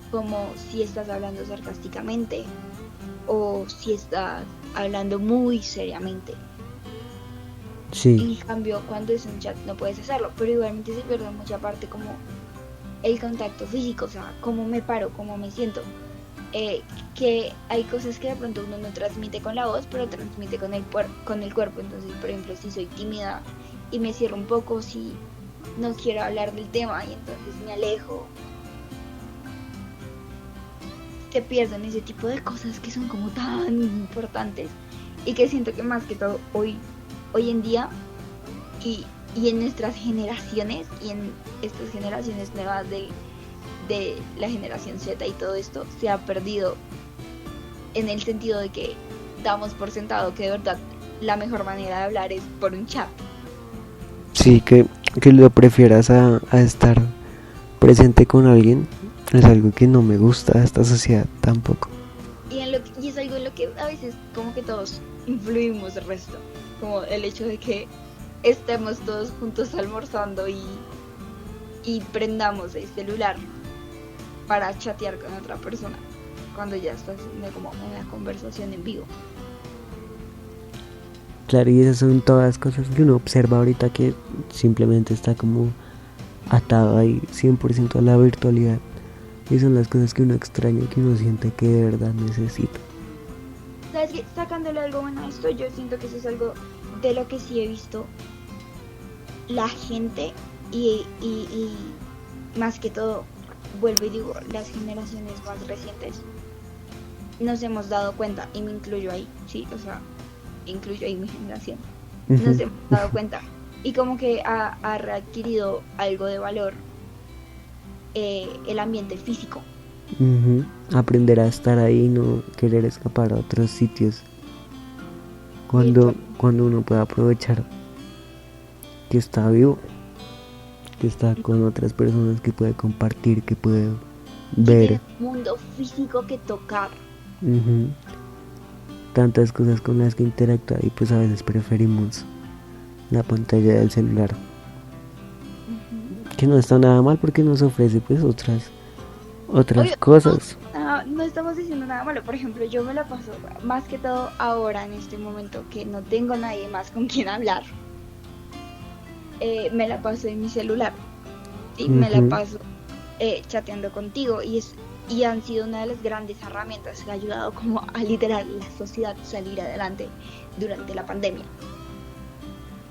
Speaker 3: como si estás hablando sarcásticamente o si estás hablando muy seriamente.
Speaker 2: Sí,
Speaker 3: En cambio, cuando es un chat no puedes hacerlo, pero igualmente se pierde mucha parte como el contacto físico, o sea, cómo me paro, cómo me siento. Que hay cosas que de pronto uno no transmite con la voz, pero transmite con con el cuerpo. Entonces, por ejemplo, si soy tímida y me cierro un poco, si no quiero hablar del tema y entonces me alejo, se pierden ese tipo de cosas que son como tan importantes y que siento que más que todo hoy en día y en nuestras generaciones y en estas generaciones nuevas de la generación Z y todo esto se ha perdido en el sentido de que damos por sentado que de verdad la mejor manera de hablar es por un chat.
Speaker 2: sí, que lo prefieras a estar presente con alguien es algo que no me gusta de esta sociedad tampoco.
Speaker 3: Y es algo en lo que a veces como que todos influimos el resto, como el hecho de que estemos todos juntos almorzando y prendamos el celular para chatear con otra persona cuando ya está haciendo como una conversación en vivo.
Speaker 2: Claro, y esas son todas cosas que uno observa ahorita que simplemente está como atado ahí 100% a la virtualidad. Y son las cosas que uno extraña, que uno siente que de verdad necesita.
Speaker 3: ¿Sabes qué? Sacándole algo bueno a esto, yo siento que eso es algo de lo que sí he visto la gente y más que todo, vuelvo y digo, las generaciones más recientes nos hemos dado cuenta, y me incluyo ahí, sí, o sea, incluyo ahí mi generación, nos hemos dado cuenta y como que ha readquirido algo de valor el ambiente físico.
Speaker 2: Ujú. Aprender a estar ahí y no querer escapar a otros sitios cuando uno puede aprovechar que está vivo, que está con otras personas, que puede compartir, que puede ver.
Speaker 3: Tiene un mundo físico que tocar.
Speaker 2: Ujú. Tantas cosas con las que interactuar y pues a veces preferimos la pantalla del celular, que no está nada mal porque nos ofrece pues otras
Speaker 3: Obvio,
Speaker 2: cosas.
Speaker 3: no estamos diciendo nada malo. Por ejemplo, yo me la paso más que todo ahora en este momento que no tengo nadie más con quien hablar. Me la paso en mi celular y me la paso chateando contigo y han sido una de las grandes herramientas que ha ayudado como a liderar la sociedad salir adelante durante la pandemia.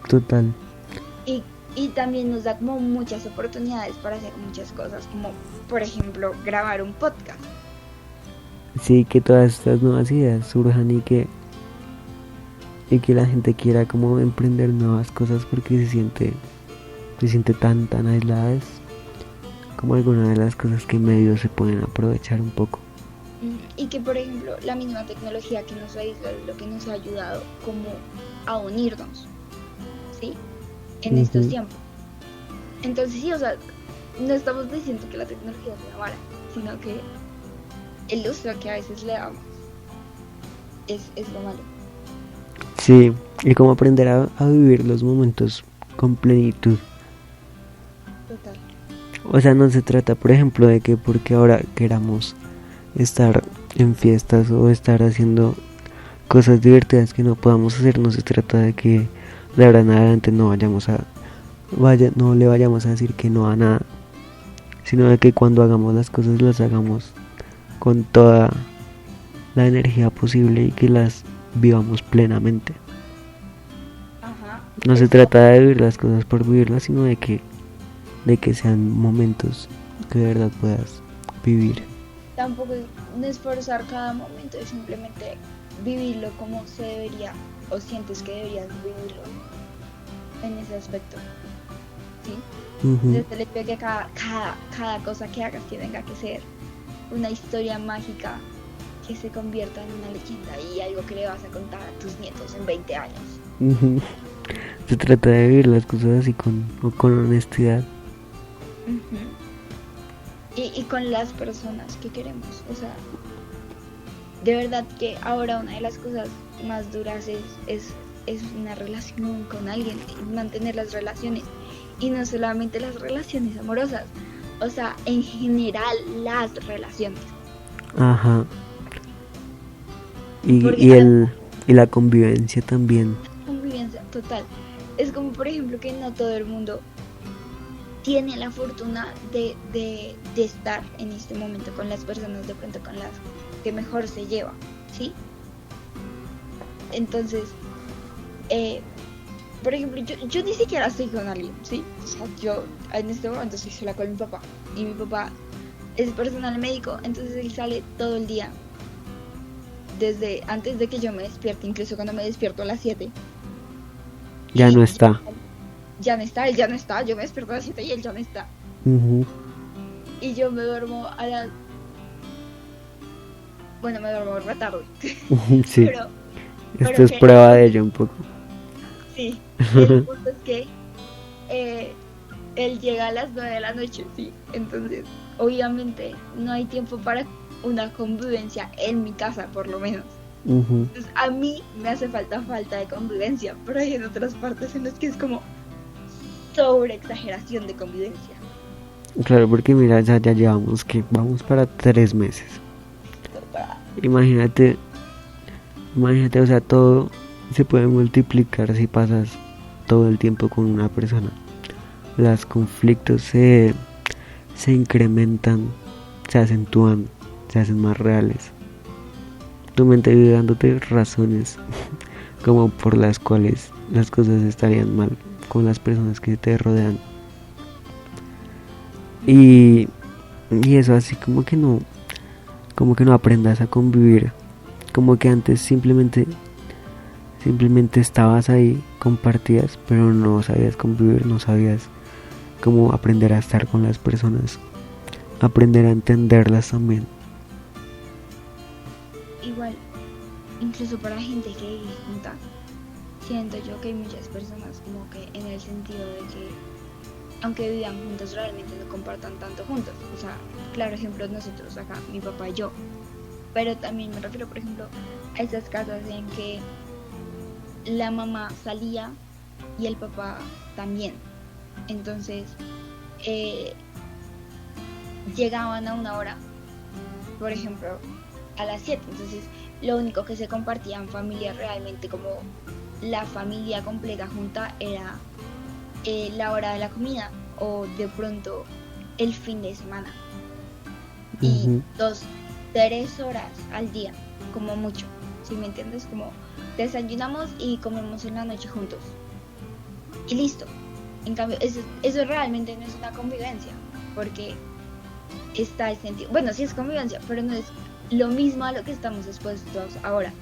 Speaker 2: Total.
Speaker 3: Y también nos da como muchas oportunidades para hacer muchas cosas, como por ejemplo grabar un podcast.
Speaker 2: Sí, que todas estas nuevas ideas surjan y que la gente quiera como emprender nuevas cosas porque se siente tan aislada. Es como alguna de las cosas que medio se pueden aprovechar un poco.
Speaker 3: Y que por ejemplo la misma tecnología que nos aísla es lo que nos ha ayudado como a unirnos, ¿sí? En estos tiempos. Entonces sí, o sea, no estamos diciendo que la tecnología sea mala, sino que el uso que a veces le damos es lo malo.
Speaker 2: Sí, y como aprender a vivir los momentos con plenitud.
Speaker 3: Total.
Speaker 2: O sea, no se trata, por ejemplo, de que porque ahora queramos estar en fiestas o estar haciendo cosas divertidas que no podamos hacer, no se trata de que de ahora en adelante no le vayamos a decir que no a nada, sino de que cuando hagamos las cosas las hagamos con toda la energía posible y que las vivamos plenamente.
Speaker 3: Ajá.
Speaker 2: No se trata de vivir las cosas por vivirlas, sino de que sean momentos que de verdad puedas vivir.
Speaker 3: Tampoco no esforzar cada momento, es simplemente vivirlo como se debería o sientes que deberías vivirlo. en ese aspecto, ¿sí?
Speaker 2: Ujú.
Speaker 3: Desde el hecho de que cada cosa que hagas que tenga que ser una historia mágica que se convierta en una leyenda y algo que le vas a contar a tus nietos en 20 años.
Speaker 2: Ujú. Se trata de vivir las cosas así con honestidad.
Speaker 3: Ujú. Y con las personas que queremos, o sea, de verdad que ahora una de las cosas más duras es una relación con alguien, mantener las relaciones, y no solamente las relaciones amorosas, o sea, en general las relaciones.
Speaker 2: Ajá.
Speaker 3: Porque
Speaker 2: Y la convivencia también.
Speaker 3: convivencia total. Es como, por ejemplo, que no todo el mundo tiene la fortuna de estar en este momento con las personas de pronto con las que mejor se lleva, ¿sí? Entonces, por ejemplo, yo ni siquiera estoy con alguien, ¿sí? O sea, yo en este momento estoy sola con mi papá. Y mi papá es personal médico, entonces él sale todo el día. Desde antes de que yo me despierte, incluso cuando me despierto a las 7.
Speaker 2: Ya
Speaker 3: Y
Speaker 2: no está.
Speaker 3: ya no está, él ya no está. Yo me despierto a las 7 y él ya no está.
Speaker 2: Ujú.
Speaker 3: Y yo me duermo a las... Bueno, me duermo re tarde.
Speaker 2: Sí,
Speaker 3: Pero
Speaker 2: esto es
Speaker 3: que
Speaker 2: prueba de ello un poco.
Speaker 3: sí, el punto es que él llega a las 9 de la noche, sí. Entonces, obviamente, no hay tiempo para una convivencia en mi casa, por lo menos.
Speaker 2: Ujú.
Speaker 3: Entonces, a mí me hace falta de convivencia, pero hay en otras partes en las que es como sobre exageración de convivencia.
Speaker 2: Claro, porque mira, ya llevamos que vamos para 3 meses.
Speaker 3: Total.
Speaker 2: Imagínate, o sea, todo se puede multiplicar si pasas todo el tiempo con una persona. Los conflictos se incrementan, se acentúan, se hacen más reales. Tu mente vive dándote razones como por las cuales las cosas estarían mal con las personas que te rodean. Y eso así como que no aprendas a convivir, como que antes simplemente estabas ahí, compartías, pero no sabías convivir, no sabías cómo aprender a estar con las personas, aprender a entenderlas también.
Speaker 3: Igual, incluso para gente que vive junta, siento yo que hay muchas personas como que en el sentido de que aunque vivan juntos realmente no compartan tanto juntos. O sea, claro ejemplo nosotros acá, mi papá y yo. Pero también me refiero, por ejemplo, a esas casas en que la mamá salía y el papá también. Entonces, llegaban a una hora, por ejemplo, a las 7. Entonces, lo único que se compartía en familia realmente como la familia completa junta era la hora de la comida o de pronto el fin de semana. Y
Speaker 2: Ujú.
Speaker 3: 2-3 horas al día, como mucho. ¿Sí me entiendes? Como desayunamos y comemos en la noche juntos. Y listo. En cambio, eso realmente no es una convivencia, porque está el sentido. Bueno, sí es convivencia, pero no es lo mismo a lo que estamos expuestos ahora.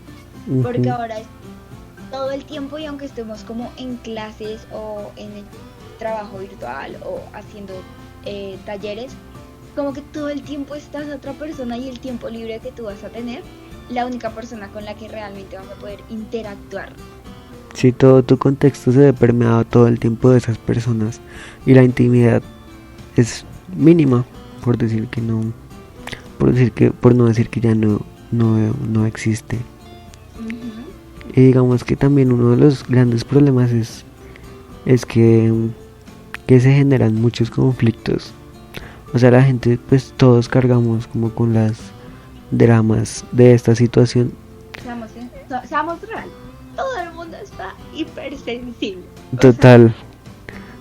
Speaker 3: Porque
Speaker 2: Ujú.
Speaker 3: ahora es todo el tiempo y aunque estemos como en clases o en el trabajo virtual o haciendo talleres, como que todo el tiempo estás a otra persona y el tiempo libre que tú vas a tener, la única persona con la que realmente vas a poder interactuar.
Speaker 2: Si todo tu contexto se ve permeado todo el tiempo de esas personas y la intimidad es mínima, por decir que no, por no decir que ya no existe.
Speaker 3: Uh-huh.
Speaker 2: Y digamos que también uno de los grandes problemas es que se generan muchos conflictos. O sea, la gente, pues todos cargamos como con las dramas de esta situación.
Speaker 3: Seamos real. Todo el mundo está hipersensible.
Speaker 2: Total,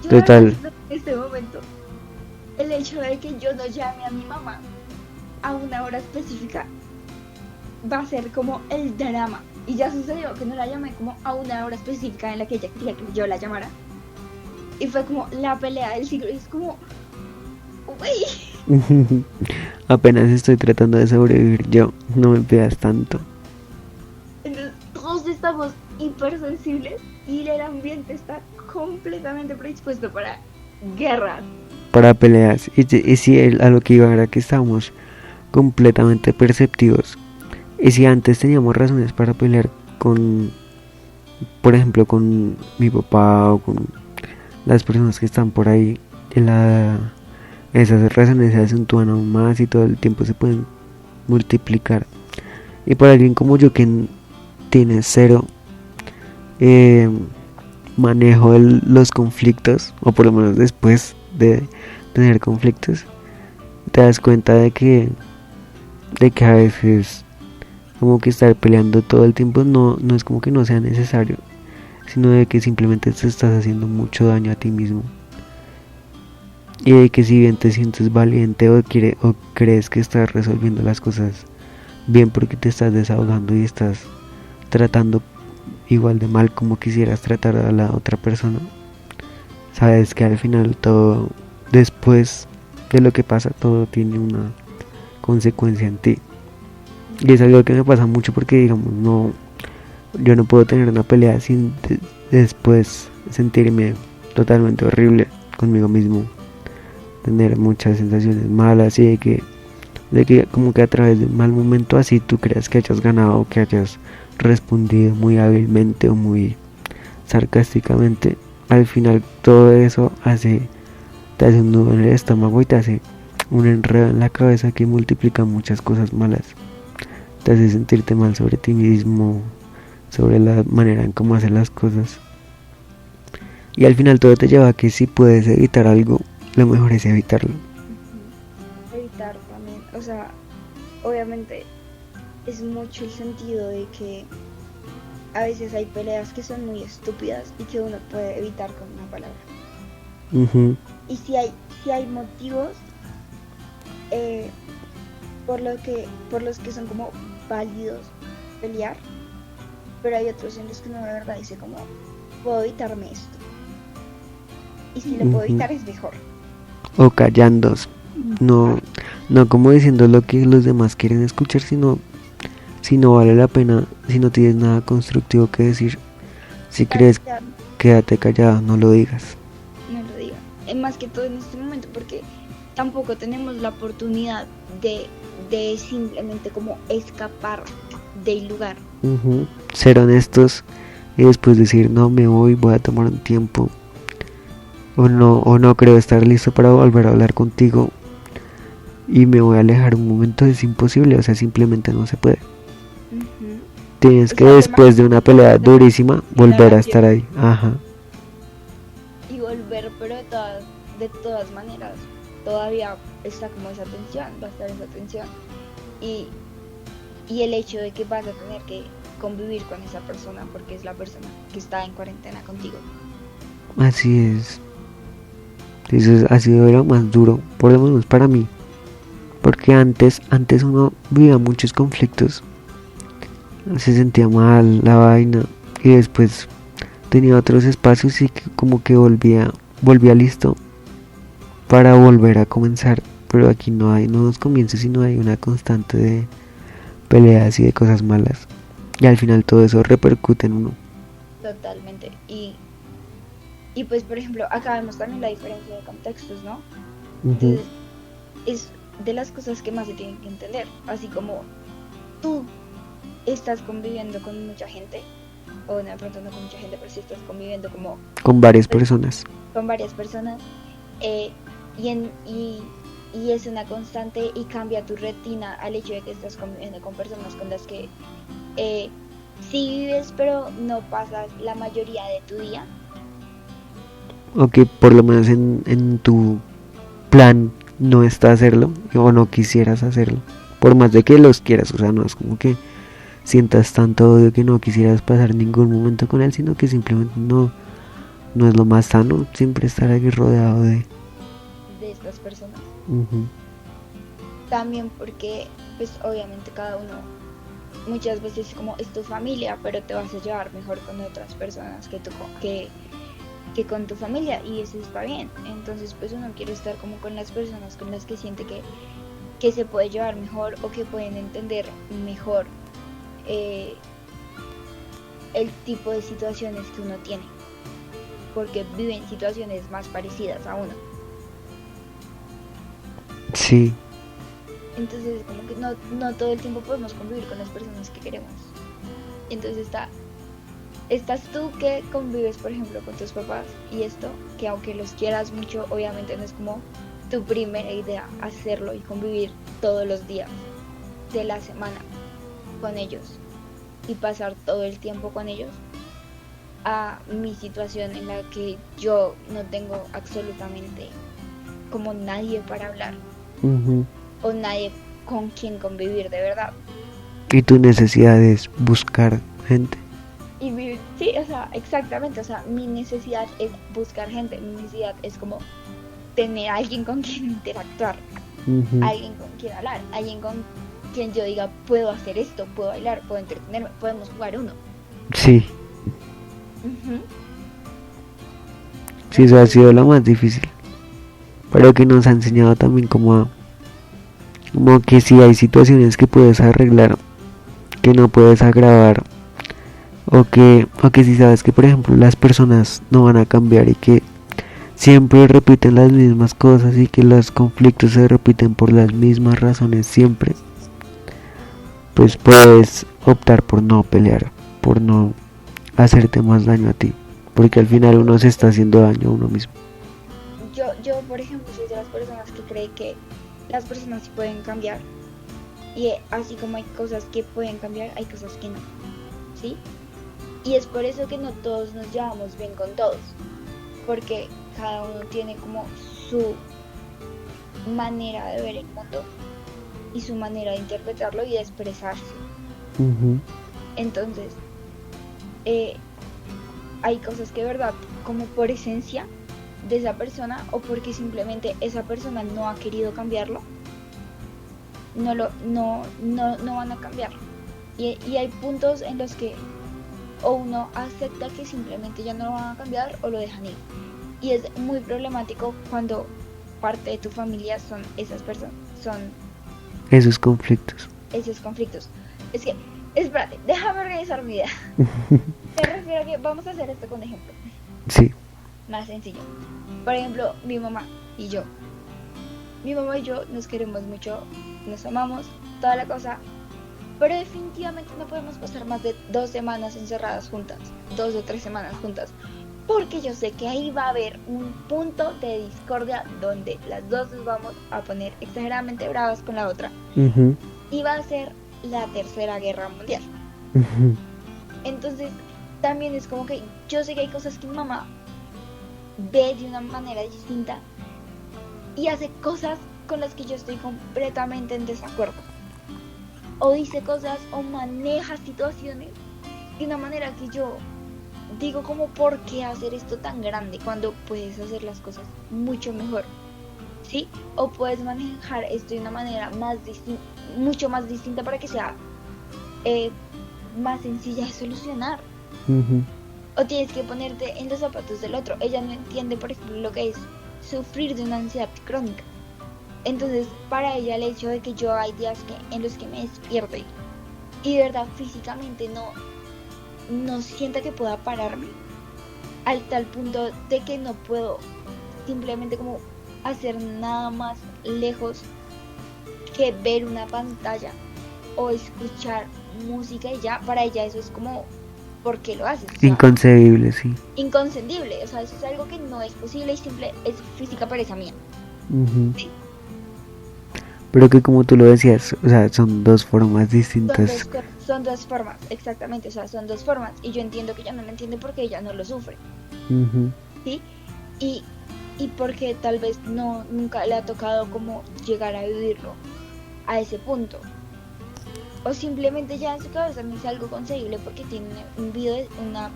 Speaker 3: Yo
Speaker 2: total.
Speaker 3: en este momento, el hecho de que yo no llame a mi mamá a una hora específica va a ser como el drama. Y ya sucedió que no la llamé como a una hora específica en la que ella quería que yo la llamara. Y fue como la pelea del siglo. Y es como, uy.
Speaker 2: Apenas estoy tratando de sobrevivir yo, no me pidas tanto.
Speaker 3: Entonces todos estamos hipersensibles y el ambiente está completamente predispuesto para guerras.
Speaker 2: Para peleas. Y si a lo que iba era que estábamos completamente perceptivos. Y si antes teníamos razones para pelear con, por ejemplo, con mi papá o con las personas que están por ahí, esas razones se acentúan aún más y todo el tiempo se pueden multiplicar. Y para alguien como yo que tiene cero manejo de los conflictos, o por lo menos después de tener conflictos, te das cuenta de que a veces como que estar peleando todo el tiempo no es como que no sea necesario, sino de que simplemente te estás haciendo mucho daño a ti mismo. Y de que si bien te sientes valiente o crees que estás resolviendo las cosas bien porque te estás desahogando y estás tratando igual de mal como quisieras tratar a la otra persona, sabes que al final todo, después de lo que pasa, todo tiene una consecuencia en ti. Y es algo que me pasa mucho porque, digamos, yo no puedo tener una pelea sin después sentirme totalmente horrible conmigo mismo, tener muchas sensaciones malas y de que como que a través de un mal momento así tú creas que hayas ganado o que hayas respondido muy hábilmente o muy sarcásticamente, al final todo eso te hace un nudo en el estómago y te hace un enredo en la cabeza que multiplica muchas cosas malas. Te hace sentirte mal sobre ti mismo, sobre la manera en cómo hacer las cosas. Y al final todo te lleva a que si puedes evitar algo, lo mejor es evitarlo.
Speaker 3: Evitar también, o sea, obviamente es mucho el sentido de que a veces hay peleas que son muy estúpidas y que uno puede evitar con una palabra. Y si hay motivos por los que son como válidos pelear, pero hay otros en los que uno de verdad dice como, puedo evitarme esto. Y si lo puedo evitar es mejor.
Speaker 2: O callándose. No como diciendo lo que los demás quieren escuchar, sino si no vale la pena, si no tienes nada constructivo que decir, si crees, quédate callado, no lo digas.
Speaker 3: No lo diga. Más que todo en este momento, porque tampoco tenemos la oportunidad de simplemente como escapar del lugar.
Speaker 2: Ser honestos y después decir, no, me voy a tomar un tiempo. O no creo estar listo para volver a hablar contigo y me voy a alejar un momento, es imposible, o sea, simplemente no se puede. Tienes que después de una pelea durísima volver a estar ahí.
Speaker 3: Y volver, pero de todas maneras todavía está como esa tensión, va a estar esa tensión y el hecho de que vas a tener que convivir con esa persona porque es la persona que está en cuarentena contigo.
Speaker 2: Así es. Eso ha sido lo más duro, por lo menos para mí, porque antes uno vivía muchos conflictos, se sentía mal la vaina y después tenía otros espacios y como que volvía listo para volver a comenzar, pero aquí no hay nuevos comienzos, sino hay una constante de peleas y de cosas malas y al final todo eso repercute en uno.
Speaker 3: Totalmente. Y pues, por ejemplo, acá vemos también la diferencia de contextos, ¿no? Entonces, es de las cosas que más se tienen que entender. Así como tú estás conviviendo con mucha gente, o de pronto no con mucha gente, pero sí estás conviviendo como...
Speaker 2: con varias personas.
Speaker 3: Con varias personas, y es una constante y cambia tu rutina al hecho de que estás conviviendo con personas con las que sí vives, pero no pasas la mayoría de tu día.
Speaker 2: O que por lo menos en tu plan no está hacerlo o no quisieras hacerlo, por más de que los quieras, o sea, no es como que sientas tanto odio que no quisieras pasar ningún momento con él, sino que simplemente no es lo más sano siempre estar aquí rodeado de
Speaker 3: estas personas. También porque pues obviamente cada uno muchas veces como es tu familia, pero te vas a llevar mejor con otras personas que con tu familia, y eso está bien. Entonces pues uno quiere estar como con las personas con las que siente que se puede llevar mejor o que pueden entender mejor
Speaker 1: el tipo de situaciones que uno tiene, porque viven situaciones más parecidas a uno.
Speaker 2: Sí,
Speaker 1: Entonces como que no todo el tiempo podemos convivir con las personas que queremos. Entonces estás tú que convives, por ejemplo, con tus papás, y esto, que aunque los quieras mucho, obviamente no es como tu primera idea hacerlo y convivir todos los días de la semana con ellos y pasar todo el tiempo con ellos, a mi situación en la que yo no tengo absolutamente como nadie para hablar
Speaker 2: ujú.
Speaker 1: o nadie con quien convivir de verdad.
Speaker 2: Y tu necesidad es buscar gente.
Speaker 1: Y sí, o sea, exactamente, o sea, mi necesidad es buscar gente, mi necesidad es como tener a alguien con quien interactuar,
Speaker 2: Ujú.
Speaker 1: alguien con quien hablar, alguien con quien yo diga, puedo hacer esto, puedo bailar, puedo entretenerme, podemos jugar uno.
Speaker 2: Sí,
Speaker 1: Ujú.
Speaker 2: sí, eso ha sido lo más difícil. Pero que nos ha enseñado también como que si hay situaciones que puedes arreglar, que no puedes agravar, o que si sabes que por ejemplo las personas no van a cambiar y que siempre repiten las mismas cosas y que los conflictos se repiten por las mismas razones siempre, pues puedes optar por no pelear, por no hacerte más daño a ti, porque al final uno se está haciendo daño a uno mismo.
Speaker 1: Yo, por ejemplo, soy de las personas que cree que las personas sí pueden cambiar, y así como hay cosas que pueden cambiar, hay cosas que no, ¿sí? Y es por eso que no todos nos llevamos bien con todos, porque cada uno tiene como su manera de ver el mundo y su manera de interpretarlo y de expresarse.
Speaker 2: Ujú.
Speaker 1: Entonces, hay cosas que de verdad, como por esencia de esa persona o porque simplemente esa persona no ha querido cambiarlo, no van a cambiarlo. Y hay puntos en los que o uno acepta que simplemente ya no lo van a cambiar o lo dejan ir. Y es muy problemático cuando parte de tu familia son esas personas, son
Speaker 2: Esos conflictos.
Speaker 1: esos conflictos. Es que, espérate, déjame organizar mi idea. Me refiero a que vamos a hacer esto con ejemplo
Speaker 2: Sí.
Speaker 1: más sencillo. Por ejemplo, mi mamá y yo. Mi mamá y yo nos queremos mucho, nos amamos, toda la cosa, pero definitivamente no podemos pasar más de 2 semanas encerradas juntas, 2 o 3 semanas juntas, porque yo sé que ahí va a haber un punto de discordia donde las dos nos vamos a poner exageradamente bravas con la otra
Speaker 2: Ujú.
Speaker 1: y va a ser la tercera guerra mundial.
Speaker 2: Ujú.
Speaker 1: Entonces también es como que yo sé que hay cosas que mi mamá ve de una manera distinta y hace cosas con las que yo estoy completamente en desacuerdo, o dice cosas o maneja situaciones de una manera que yo digo como, ¿por qué hacer esto tan grande cuando puedes hacer las cosas mucho mejor? ¿Sí? O puedes manejar esto de una manera mucho más distinta para que sea más sencilla de solucionar.
Speaker 2: Ujú.
Speaker 1: O tienes que ponerte en los zapatos del otro. Ella no entiende, por ejemplo, lo que es sufrir de una ansiedad crónica. Entonces, para ella el hecho de que yo hay días en los que me despierto y de verdad físicamente no sienta que pueda pararme, al tal punto de que no puedo simplemente como hacer nada más lejos que ver una pantalla o escuchar música, y ya para ella eso es como, ¿por qué lo haces? O sea,
Speaker 2: Inconcebible, sí.
Speaker 1: inconcebible, o sea, eso es algo que no es posible y simple es física pereza mía.
Speaker 2: Ujú.
Speaker 1: Sí.
Speaker 2: Pero que como tú lo decías, o sea, son dos formas distintas.
Speaker 1: Son dos formas, exactamente, o sea, son dos formas, y yo entiendo que ella no lo entiende porque ella no lo sufre,
Speaker 2: Ujú.
Speaker 1: ¿sí? Y porque tal vez nunca le ha tocado como llegar a vivirlo a ese punto, o simplemente ya en su cabeza no es algo concebible porque tiene una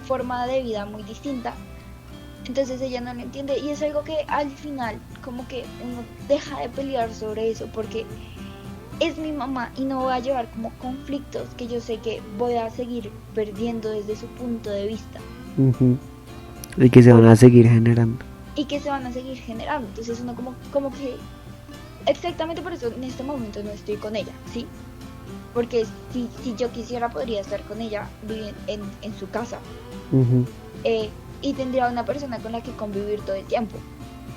Speaker 1: forma de vida muy distinta. Entonces ella no lo entiende y es algo que al final como que uno deja de pelear sobre eso porque es mi mamá y no voy a llevar como conflictos que yo sé que voy a seguir perdiendo desde su punto de vista
Speaker 2: Ujú. Y que se van a seguir generando.
Speaker 1: y que se van a seguir generando. Entonces uno como que exactamente por eso en este momento no estoy con ella, ¿sí? Porque si yo quisiera podría estar con ella en su casa
Speaker 2: Ujú.
Speaker 1: y tendría una persona con la que convivir todo el tiempo.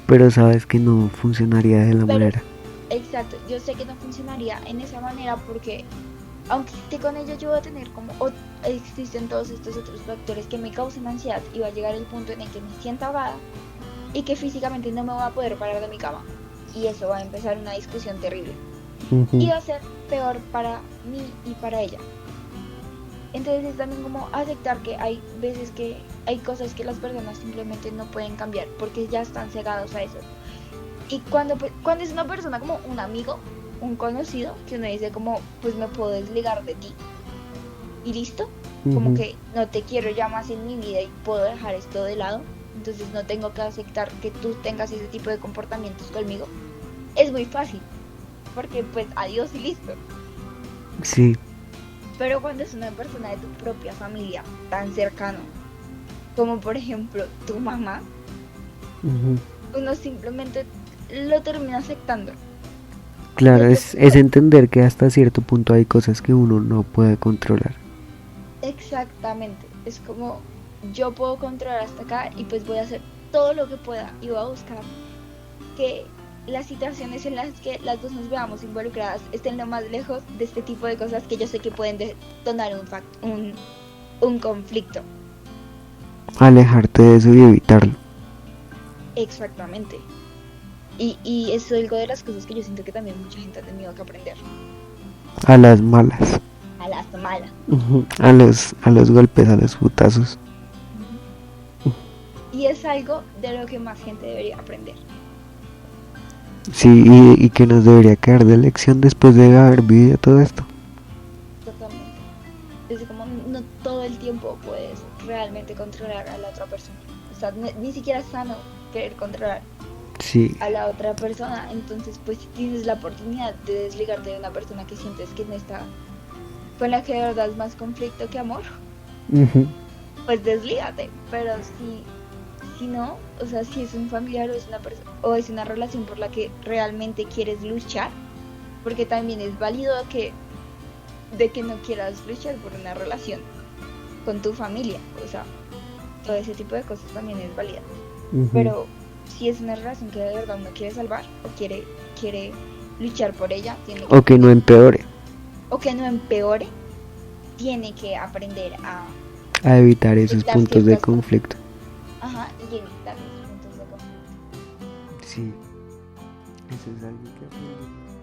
Speaker 2: Pero sabes que no funcionaría de la
Speaker 1: Pero,
Speaker 2: manera.
Speaker 1: exacto, yo sé que no funcionaría en esa manera porque aunque esté con ella yo voy a tener como existen todos estos otros factores que me causan ansiedad y va a llegar el punto en el que me sienta ahogada y que físicamente no me voy a poder parar de mi cama y eso va a empezar una discusión terrible y va a ser peor para mí y para ella. Entonces es también como aceptar que hay veces que hay cosas que las personas simplemente no pueden cambiar porque ya están cegados a eso. Y cuando es una persona como un amigo, un conocido, que uno dice como, pues me puedo desligar de ti y listo, como
Speaker 2: Ujú.
Speaker 1: que no te quiero ya más en mi vida y puedo dejar esto de lado, entonces no tengo que aceptar que tú tengas ese tipo de comportamientos conmigo. Es muy fácil, porque pues adiós y listo.
Speaker 2: Sí,
Speaker 1: Pero cuando es una persona de tu propia familia, tan cercano, como por ejemplo tu mamá,
Speaker 2: ujú.
Speaker 1: uno simplemente lo termina aceptando.
Speaker 2: Claro,
Speaker 1: Yo
Speaker 2: es entender que hasta cierto punto hay cosas que uno no puede controlar.
Speaker 1: exactamente, es como yo puedo controlar hasta acá y pues voy a hacer todo lo que pueda y voy a buscar que las situaciones en las que las dos nos veamos involucradas estén lo más lejos de este tipo de cosas que yo sé que pueden detonar un conflicto.
Speaker 2: Alejarte de eso y evitarlo.
Speaker 1: Exactamente. Y eso es algo de las cosas que yo siento que también mucha gente ha tenido que aprender.
Speaker 2: A las malas.
Speaker 1: A las malas.
Speaker 2: Ujú. A los golpes, a los putazos.
Speaker 1: Y es algo de lo que más gente debería aprender.
Speaker 2: Sí, y que nos debería quedar de lección después de haber vivido todo esto.
Speaker 1: Totalmente. Es como no todo el tiempo puedes realmente controlar a la otra persona. O sea, ni siquiera es sano querer controlar
Speaker 2: Sí.
Speaker 1: a la otra persona. Entonces, pues si tienes la oportunidad de desligarte de una persona que sientes que no está, con la que de verdad es más conflicto que amor,
Speaker 2: Ujú.
Speaker 1: pues deslígate. Pero si no, o sea, si es un familiar o es una persona o es una relación por la que realmente quieres luchar, porque también es válido de que no quieras luchar por una relación con tu familia, o sea, todo ese tipo de cosas también es válida.
Speaker 2: Ujú.
Speaker 1: Pero si es una relación que de verdad uno quiere salvar o quiere luchar por ella,
Speaker 2: O que no empeore.
Speaker 1: o que no empeore, tiene que aprender
Speaker 2: A evitar esos
Speaker 1: evitar
Speaker 2: puntos de
Speaker 1: ciertas cosas.
Speaker 2: conflicto.
Speaker 1: Ajá, y evitar los puntos de conflicto.
Speaker 2: Sí. Eso es algo que aprendí.